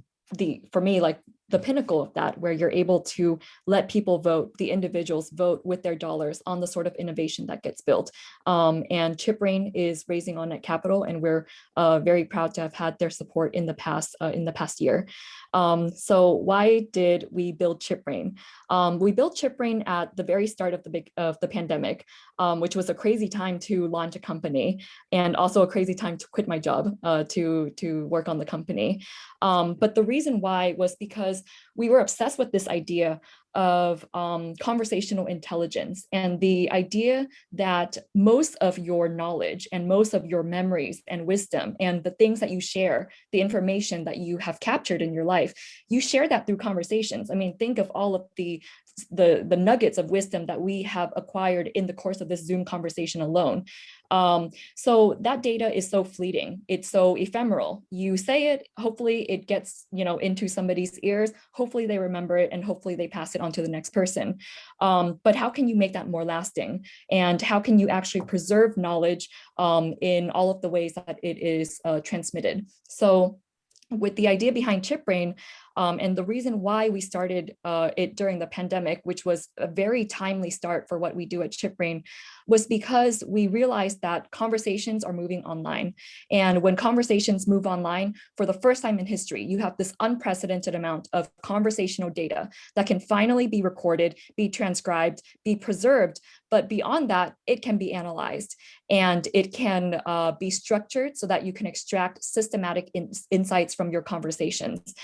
[SPEAKER 6] for me, like the pinnacle of that, where you're able to let people vote, the individuals vote with their dollars on the sort of innovation that gets built. And ChipBrain is raising on Netcapital, and we're very proud to have had their support in the past year. So why did we build ChipBrain? We built ChipBrain at the very start of the pandemic, which was a crazy time to launch a company, and also a crazy time to quit my job to work on the company. But the reason why was because we were obsessed with this idea of conversational intelligence, and the idea that most of your knowledge and most of your memories and wisdom and the things that you share, the information that you have captured in your life, you share that through conversations. I mean, think of all of the nuggets of wisdom that we have acquired in the course of this Zoom conversation alone. So that data is so fleeting. It's so ephemeral. You say it, hopefully it gets, into somebody's ears. Hopefully they remember it, and hopefully they pass it on to the next person. But how can you make that more lasting? And how can you actually preserve knowledge in all of the ways that it is transmitted? So with the idea behind ChipBrain, and the reason why we started it during the pandemic, which was a very timely start for what we do at ChipBrain, was because we realized that conversations are moving online. And when conversations move online, for the first time in history, you have this unprecedented amount of conversational data that can finally be recorded, be transcribed, be preserved. But beyond that, it can be analyzed, and it can be structured so that you can extract systematic insights from your conversations.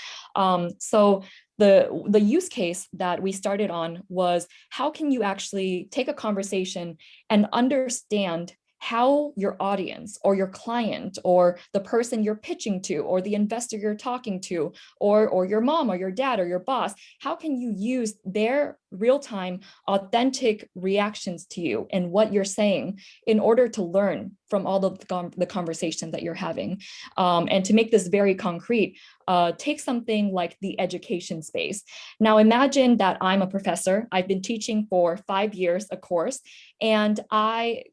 [SPEAKER 6] So the use case that we started on was, how can you actually take a conversation and understand how your audience or your client or the person you're pitching to or the investor you're talking to or your mom or your dad or your boss, how can you use their real-time authentic reactions to you and what you're saying in order to learn from all of the conversation that you're having. And to make this very concrete, take something like the education space. Now imagine that I'm a professor. I've been teaching for 5 years a course, and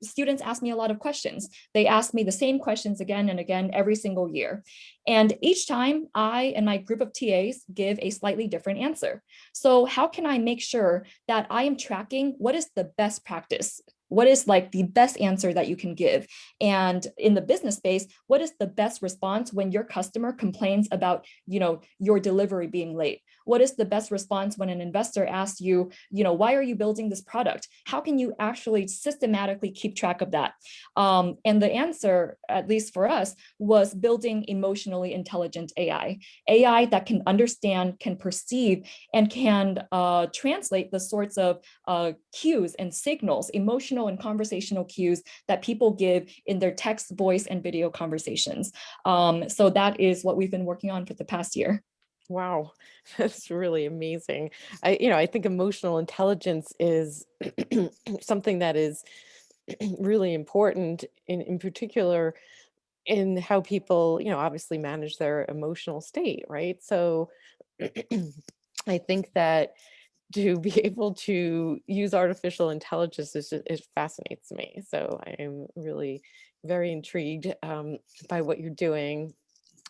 [SPEAKER 6] students ask me a lot of questions. They ask me the same questions again and again every single year. And each time I and my group of TAs give a slightly different answer. So how can I make sure that I am tracking what is the best practice? What is like the best answer that you can give? And in the business space, what is the best response when your customer complains about, your delivery being late? What is the best response when an investor asks you, why are you building this product? How can you actually systematically keep track of that? And the answer, at least for us, was building emotionally intelligent AI that can understand, can perceive, and can translate the sorts of cues and signals, emotional and conversational cues that people give in their text, voice, and video conversations. So that is what we've been working on for the past year.
[SPEAKER 1] Wow, that's really amazing. I think emotional intelligence is something that is really important in particular in how people, obviously manage their emotional state, right? So I think that to be able to use artificial intelligence it fascinates me. So I am really very intrigued by what you're doing.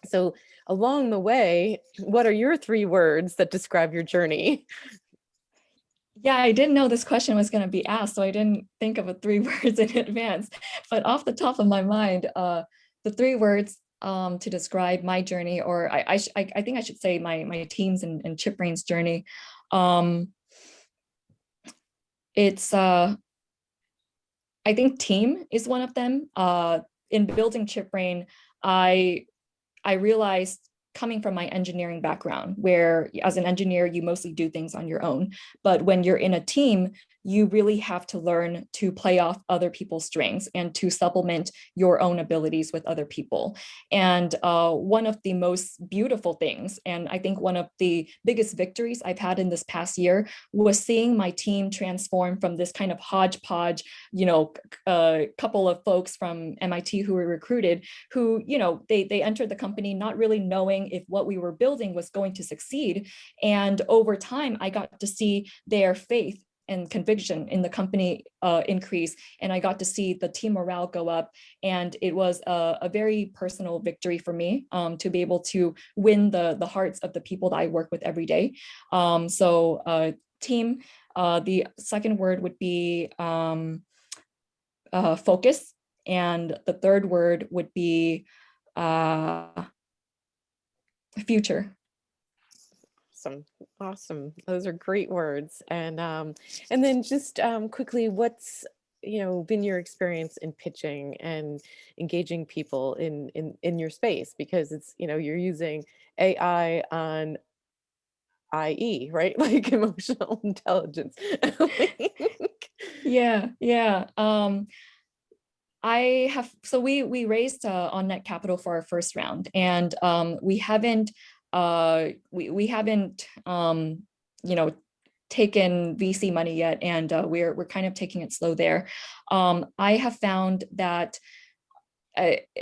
[SPEAKER 1] So along the way, what are your 3 words that describe your journey?
[SPEAKER 6] Yeah, I didn't know this question was going to be asked, so I didn't think of 3 words in advance. But off the top of my mind, the 3 words to describe my journey, or I think I should say my team's and ChipBrain's journey. It's I think team is one of them. In building ChipBrain, I realized, coming from my engineering background, where as an engineer, you mostly do things on your own. But when you're in a team, you really have to learn to play off other people's strengths and to supplement your own abilities with other people. And one of the most beautiful things, and I think one of the biggest victories I've had in this past year, was seeing my team transform from this kind of hodgepodge, couple of folks from MIT who were recruited, who, they entered the company not really knowing if what we were building was going to succeed. And over time, I got to see their faith and conviction in the company increase, and I got to see the team morale go up. And it was a very personal victory for me to be able to win the hearts of the people that I work with every day. So team, the second word would be focus, and the third word would be future.
[SPEAKER 1] Awesome. Those are great words. And then just quickly, what's been your experience in pitching and engaging people in your space? Because it's you're using AI on IE, right? Like emotional intelligence.
[SPEAKER 6] Yeah. We raised on Netcapital for our first round, and we haven't taken VC money yet, and we're kind of taking it slow there. I have found that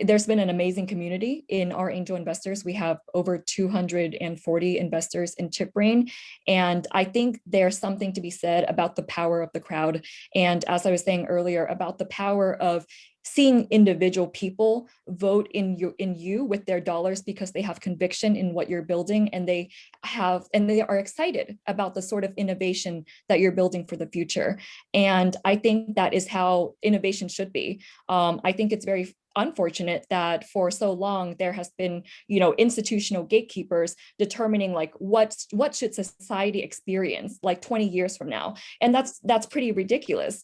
[SPEAKER 6] there's been an amazing community in our angel investors. We have over 240 investors in ChipBrain. And I think there's something to be said about the power of the crowd. And as I was saying earlier, about the power of seeing individual people vote in you with their dollars because they have conviction in what you're building, and they are excited about the sort of innovation that you're building for the future. And I think that is how innovation should be. I think it's very unfortunate that for so long there has been, institutional gatekeepers determining like what should society experience like 20 years from now, and that's pretty ridiculous.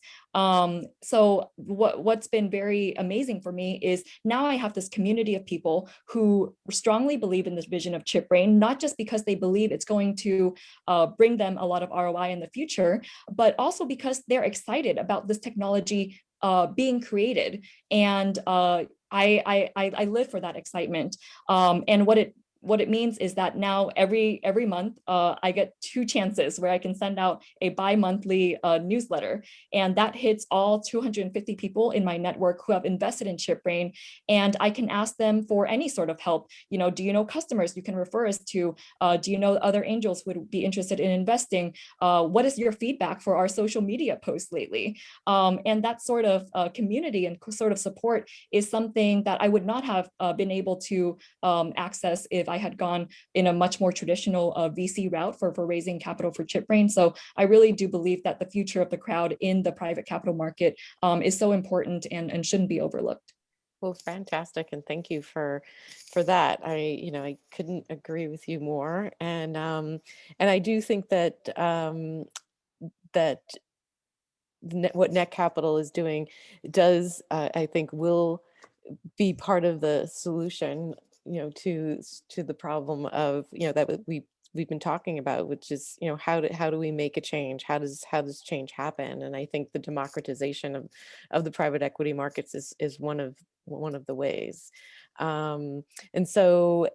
[SPEAKER 6] So what's been very amazing for me is now I have this community of people who strongly believe in this vision of ChipBrain, not just because they believe it's going to bring them a lot of ROI in the future, but also because they're excited about this technology being created. And I live for that excitement. And what it what it means is that now every month, I get 2 chances where I can send out a bi-monthly newsletter, and that hits all 250 people in my network who have invested in ChipBrain, and I can ask them for any sort of help. You know, do you know customers you can refer us to? Do you know other angels who would be interested in investing? What is your feedback for our social media posts lately? And that sort of community and sort of support is something that I would not have been able to access if I had gone in a much more traditional VC route for raising capital for ChipBrain. So I really do believe that the future of the crowd in the private capital market is so important and shouldn't be overlooked.
[SPEAKER 1] Well, fantastic, and thank you for that. I couldn't agree with you more, and I do think that that what Netcapital is doing does, I think, will be part of the solution, to the problem of, that we've been talking about, which is, how do we make a change? How does change happen? And I think the democratization of the private equity markets is one of the ways. And so,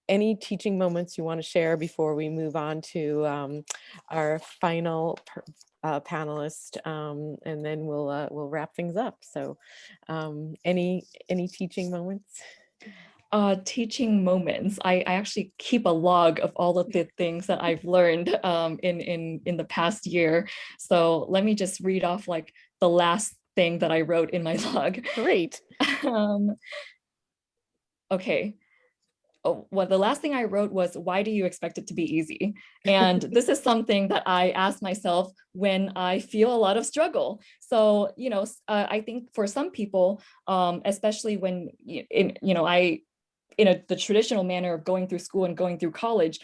[SPEAKER 1] any teaching moments you want to share before we move on to our final panelist, and then we'll wrap things up. So, any teaching moments?
[SPEAKER 6] Teaching moments. I actually keep a log of all of the things that I've learned in the past year. So let me just read off like the last thing that I wrote in my log.
[SPEAKER 1] Great.
[SPEAKER 6] Okay. Oh, well, the last thing I wrote was, why do you expect it to be easy? And this is something that I ask myself when I feel a lot of struggle. So, I think for some people, especially when, the traditional manner of going through school and going through college,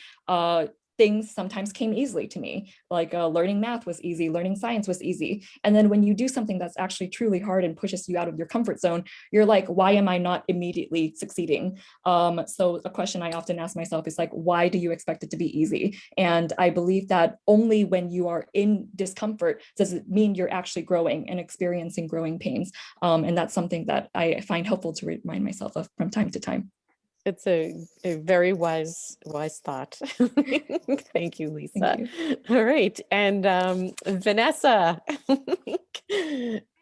[SPEAKER 6] things sometimes came easily to me. Like learning math was easy, learning science was easy. And then when you do something that's actually truly hard and pushes you out of your comfort zone, you're like, why am I not immediately succeeding? So a question I often ask myself is like, why do you expect it to be easy? And I believe that only when you are in discomfort does it mean you're actually growing and experiencing growing pains. And that's something that I find helpful to remind myself of from time to time.
[SPEAKER 1] It's a very wise thought. Thank you, Lisa.
[SPEAKER 6] Thank you.
[SPEAKER 1] All right. And Vanessa.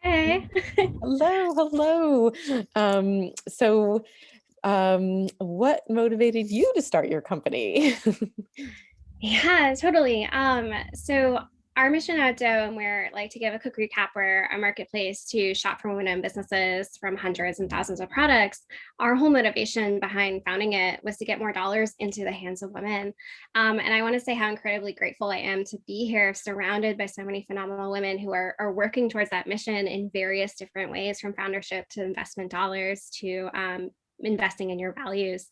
[SPEAKER 7] Hey.
[SPEAKER 1] Hello. So what motivated you to start your company?
[SPEAKER 7] Yeah, totally. So our mission at Doe, and we're like, to give a quick recap, we're a marketplace to shop for women-owned businesses from hundreds and thousands of products. Our whole motivation behind founding it was to get more dollars into the hands of women. And I want to say how incredibly grateful I am to be here, surrounded by so many phenomenal women who are working towards that mission in various different ways, from foundership to investment dollars to investing in your values.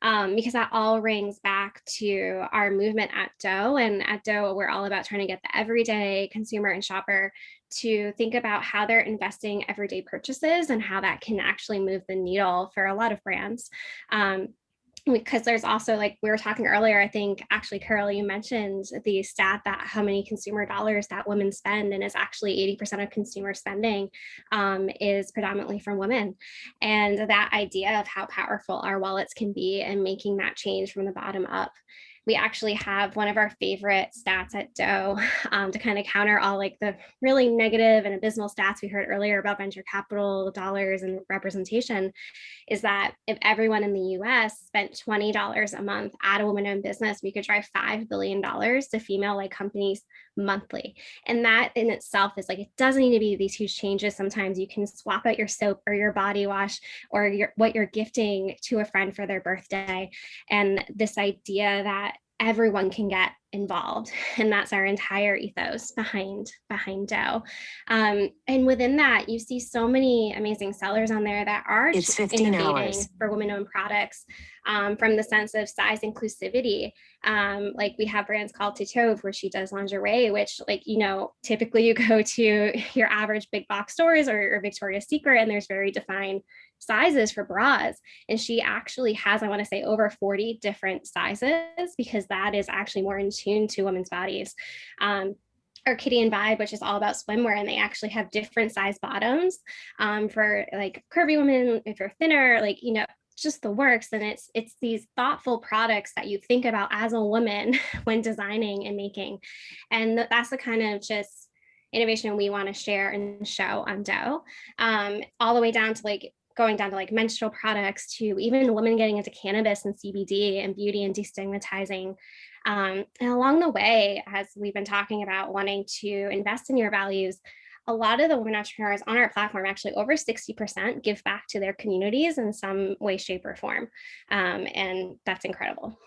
[SPEAKER 7] Because that all rings back to our movement at Doe. And at Doe, we're all about trying to get the everyday consumer and shopper to think about how they're investing everyday purchases and how that can actually move the needle for a lot of brands. Because there's also, like we were talking earlier, I think actually, Carole, you mentioned the stat that how many consumer dollars that women spend, and is actually 80% of consumer spending is predominantly from women. And that idea of how powerful our wallets can be and making that change from the bottom up. We actually have one of our favorite stats at Doe to kind of counter all like the really negative and abysmal stats we heard earlier about venture capital dollars and representation, is that if everyone in the US spent $20 a month at a woman-owned business, we could drive $5 billion to female-led companies monthly. And that in itself is like, it doesn't need to be these huge changes. Sometimes you can swap out your soap or your body wash or what you're gifting to a friend for their birthday. And this idea that everyone can get involved, and that's our entire ethos behind Doe. And within that, you see so many amazing sellers on there that are innovating for women-owned products, from the sense of size inclusivity. Like we have brands called Titove, where she does lingerie, which, like, typically you go to your average big box stores or Victoria's Secret, and there's very defined sizes for bras, and she actually has, I want to say, over 40 different sizes, because that is actually more in tune to women's bodies. Or Kitty and Vibe, which is all about swimwear, and they actually have different size bottoms for like curvy women, if you're thinner, like, just the works. And it's these thoughtful products that you think about as a woman when designing and making. And that's the kind of just innovation we want to share and show on Dough, all the way down to like going down to like menstrual products, to even women getting into cannabis and CBD and beauty and destigmatizing. And along the way, as we've been talking about wanting to invest in your values, a lot of the women entrepreneurs on our platform, actually over 60%, give back to their communities in some way, shape, or form. And that's incredible.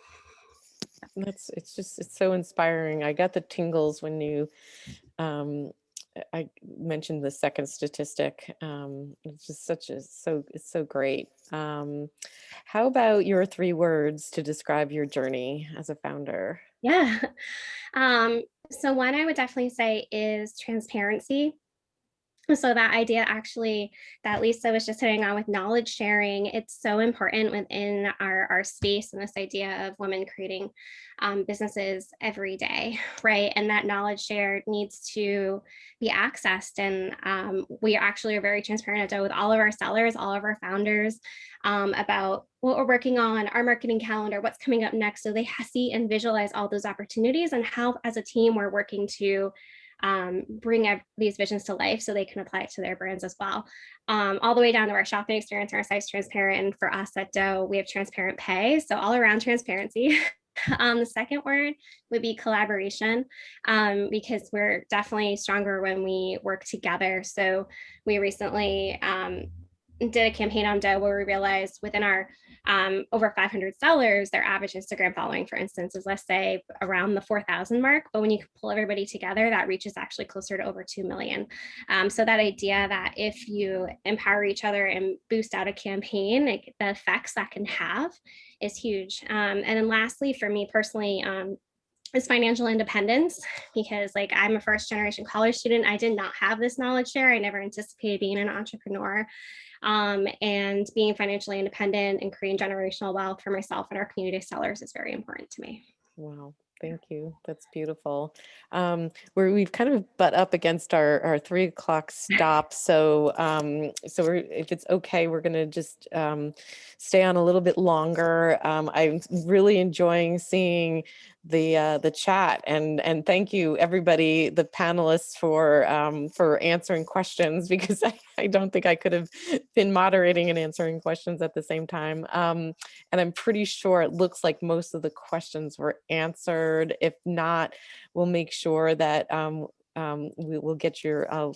[SPEAKER 1] It's so inspiring. I got the tingles when you I mentioned the second statistic. It's just it's so great. How about your 3 words to describe your journey as a founder?
[SPEAKER 7] Yeah. So one I would definitely say is transparency. So that idea actually that Lisa was just hitting on with knowledge sharing, it's so important within our space, and this idea of women creating businesses every day, right? And that knowledge shared needs to be accessed. And we actually are very transparent at Dough with all of our sellers, all of our founders, about what we're working on, our marketing calendar, what's coming up next. So they see and visualize all those opportunities and how as a team we're working to bring these visions to life so they can apply it to their brands as well. All the way down to our shopping experience, our site's transparent. And for us at Dough, we have transparent pay. So all around transparency. The second word would be collaboration, because we're definitely stronger when we work together. So we recently did a campaign on Dough where we realized within our over 500 sellers, their average Instagram following, for instance, is, let's say, around the 4,000 mark. But when you pull everybody together, that reach is actually closer to over 2 million. So that idea that if you empower each other and boost out a campaign, like, the effects that can have is huge. And then lastly, for me personally, is financial independence, because like I'm a first generation college student. I did not have this knowledge share. I never anticipated being an entrepreneur. And being financially independent and creating generational wealth for myself and our community sellers is very important to me.
[SPEAKER 1] Wow. Thank you. That's beautiful. We've kind of butt up against our 3 o'clock stop. So, if it's okay, we're going to just stay on a little bit longer. I'm really enjoying seeing the chat, and thank you everybody, the panelists, for answering questions, because I don't think I could have been moderating and answering questions at the same time. And I'm pretty sure it looks like most of the questions were answered. If not, we'll make sure that we will get your, I'll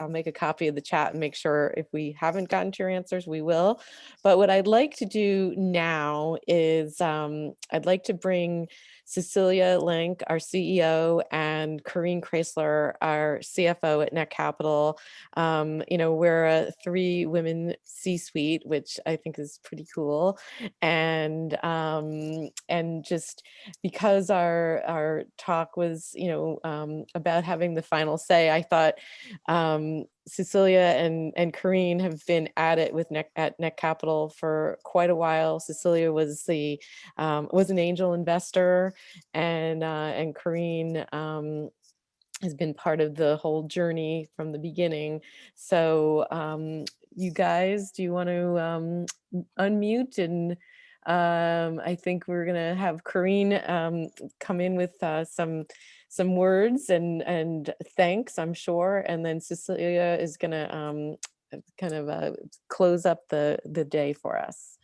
[SPEAKER 1] make a copy of the chat and make sure if we haven't gotten to your answers, we will. But what I'd like to do now is I'd like to bring Cecilia Link, our CEO, and Corrine Chrysler, our CFO at Netcapital. We're a 3-women C-suite, which I think is pretty cool. And just because our talk was, about having the final say, I thought Cecilia and Corrine have been at it at Netcapital for quite a while. Cecilia was an angel investor, and Corrine has been part of the whole journey from the beginning. So you guys, do you want to unmute? And I think we're gonna have Corrine come in with some words and thanks, I'm sure, and then Cecilia is gonna kind of close up the day for us.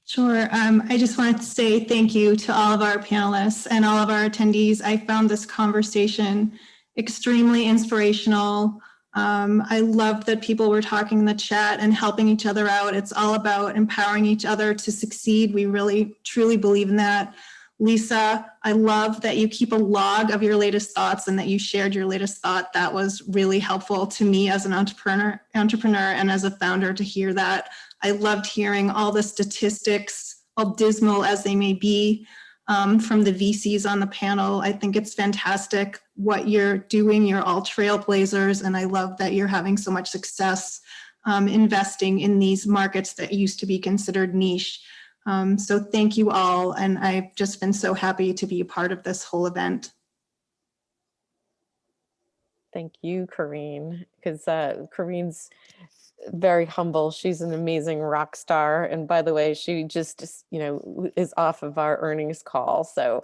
[SPEAKER 8] Sure. I just wanted to say thank you to all of our panelists and all of our attendees. I found this conversation extremely inspirational. I loved that people were talking in the chat and helping each other out. It's all about empowering each other to succeed. We really, truly believe in that. Lisa, I love that you keep a log of your latest thoughts and that you shared your latest thought. That was really helpful to me as an entrepreneur and as a founder to hear that. I loved hearing all the statistics, all dismal as they may be, from the VCs on the panel. I think it's fantastic what you're doing. You're all trailblazers, and I love that you're having so much success investing in these markets that used to be considered niche. So thank you all, and I've just been so happy to be a part of this whole event.
[SPEAKER 1] Thank you, Corrine, because Corrine's very humble. She's an amazing rock star. And by the way, she just, is off of our earnings call. So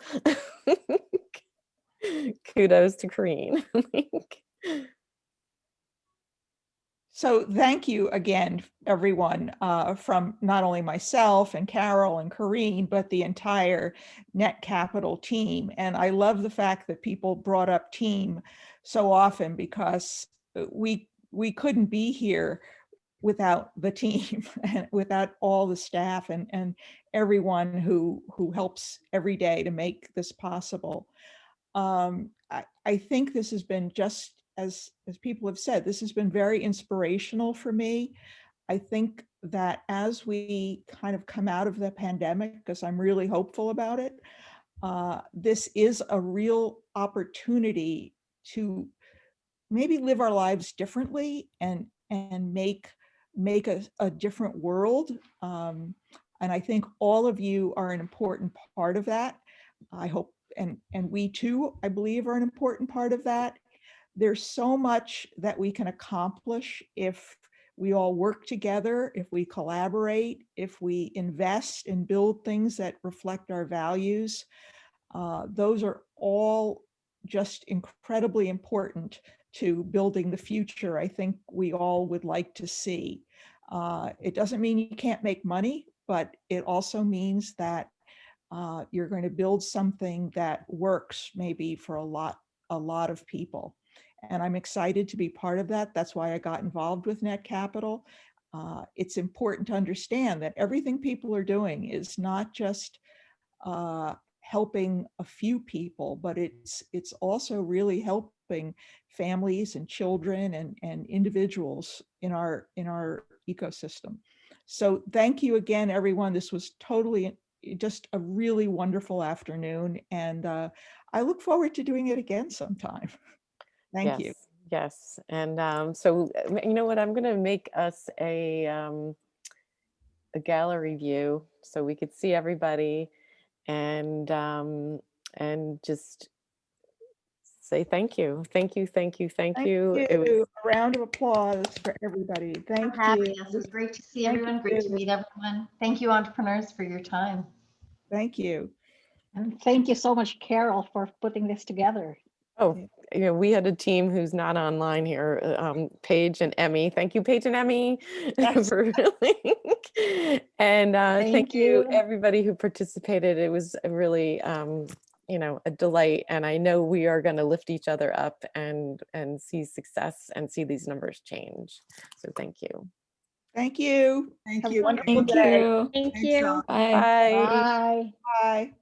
[SPEAKER 1] kudos to Corrine.
[SPEAKER 9] So thank you again, everyone, from not only myself and Carole and Corrine, but the entire Netcapital team. And I love the fact that people brought up team so often, because we couldn't be here without the team and without all the staff and everyone who helps every day to make this possible. I think this has been, just as people have said, this has been very inspirational for me. I think that as we kind of come out of the pandemic, because I'm really hopeful about it, this is a real opportunity to maybe live our lives differently and make a different world. And I think all of you are an important part of that. I hope, and we too, I believe, are an important part of that. There's so much that we can accomplish if we all work together, if we collaborate, if we invest and build things that reflect our values. Those are all just incredibly important to building the future I think we all would like to see. It doesn't mean you can't make money, but it also means that you're going to build something that works maybe for a lot of people. And I'm excited to be part of that. That's why I got involved with Netcapital. It's important to understand that everything people are doing is not just helping a few people, but it's also really helping families and children and individuals in our ecosystem. So thank you again, everyone. This was totally just a really wonderful afternoon, and I look forward to doing it again sometime. Thank you.
[SPEAKER 1] Yes. And so, you know what, I'm going to make us a gallery view so we could see everybody, and just say thank you. Thank you. Thank you. Thank you. It was
[SPEAKER 9] A round of applause for everybody. Thank you.
[SPEAKER 2] It was great to see
[SPEAKER 9] Thank
[SPEAKER 2] everyone. Great to
[SPEAKER 9] you.
[SPEAKER 2] meet everyone. Thank you, entrepreneurs, for your time.
[SPEAKER 9] Thank you.
[SPEAKER 4] And thank you so much, Carole, for putting this together.
[SPEAKER 1] Oh, we had a team who's not online here, Paige and Emmy. Thank you, Paige and Emmy,
[SPEAKER 9] Yes.
[SPEAKER 1] for and thank you everybody who participated. It was a really, a delight, and I know we are going to lift each other up and see success and see these numbers change. So thank you.
[SPEAKER 9] Thank you.
[SPEAKER 5] Thank
[SPEAKER 9] Have a
[SPEAKER 5] you.
[SPEAKER 9] wonderful
[SPEAKER 6] Thank
[SPEAKER 9] day.
[SPEAKER 6] you.
[SPEAKER 7] Thank
[SPEAKER 5] Thanks,
[SPEAKER 7] you.
[SPEAKER 5] all.
[SPEAKER 6] Bye.
[SPEAKER 1] Bye.
[SPEAKER 4] Bye.
[SPEAKER 9] Bye.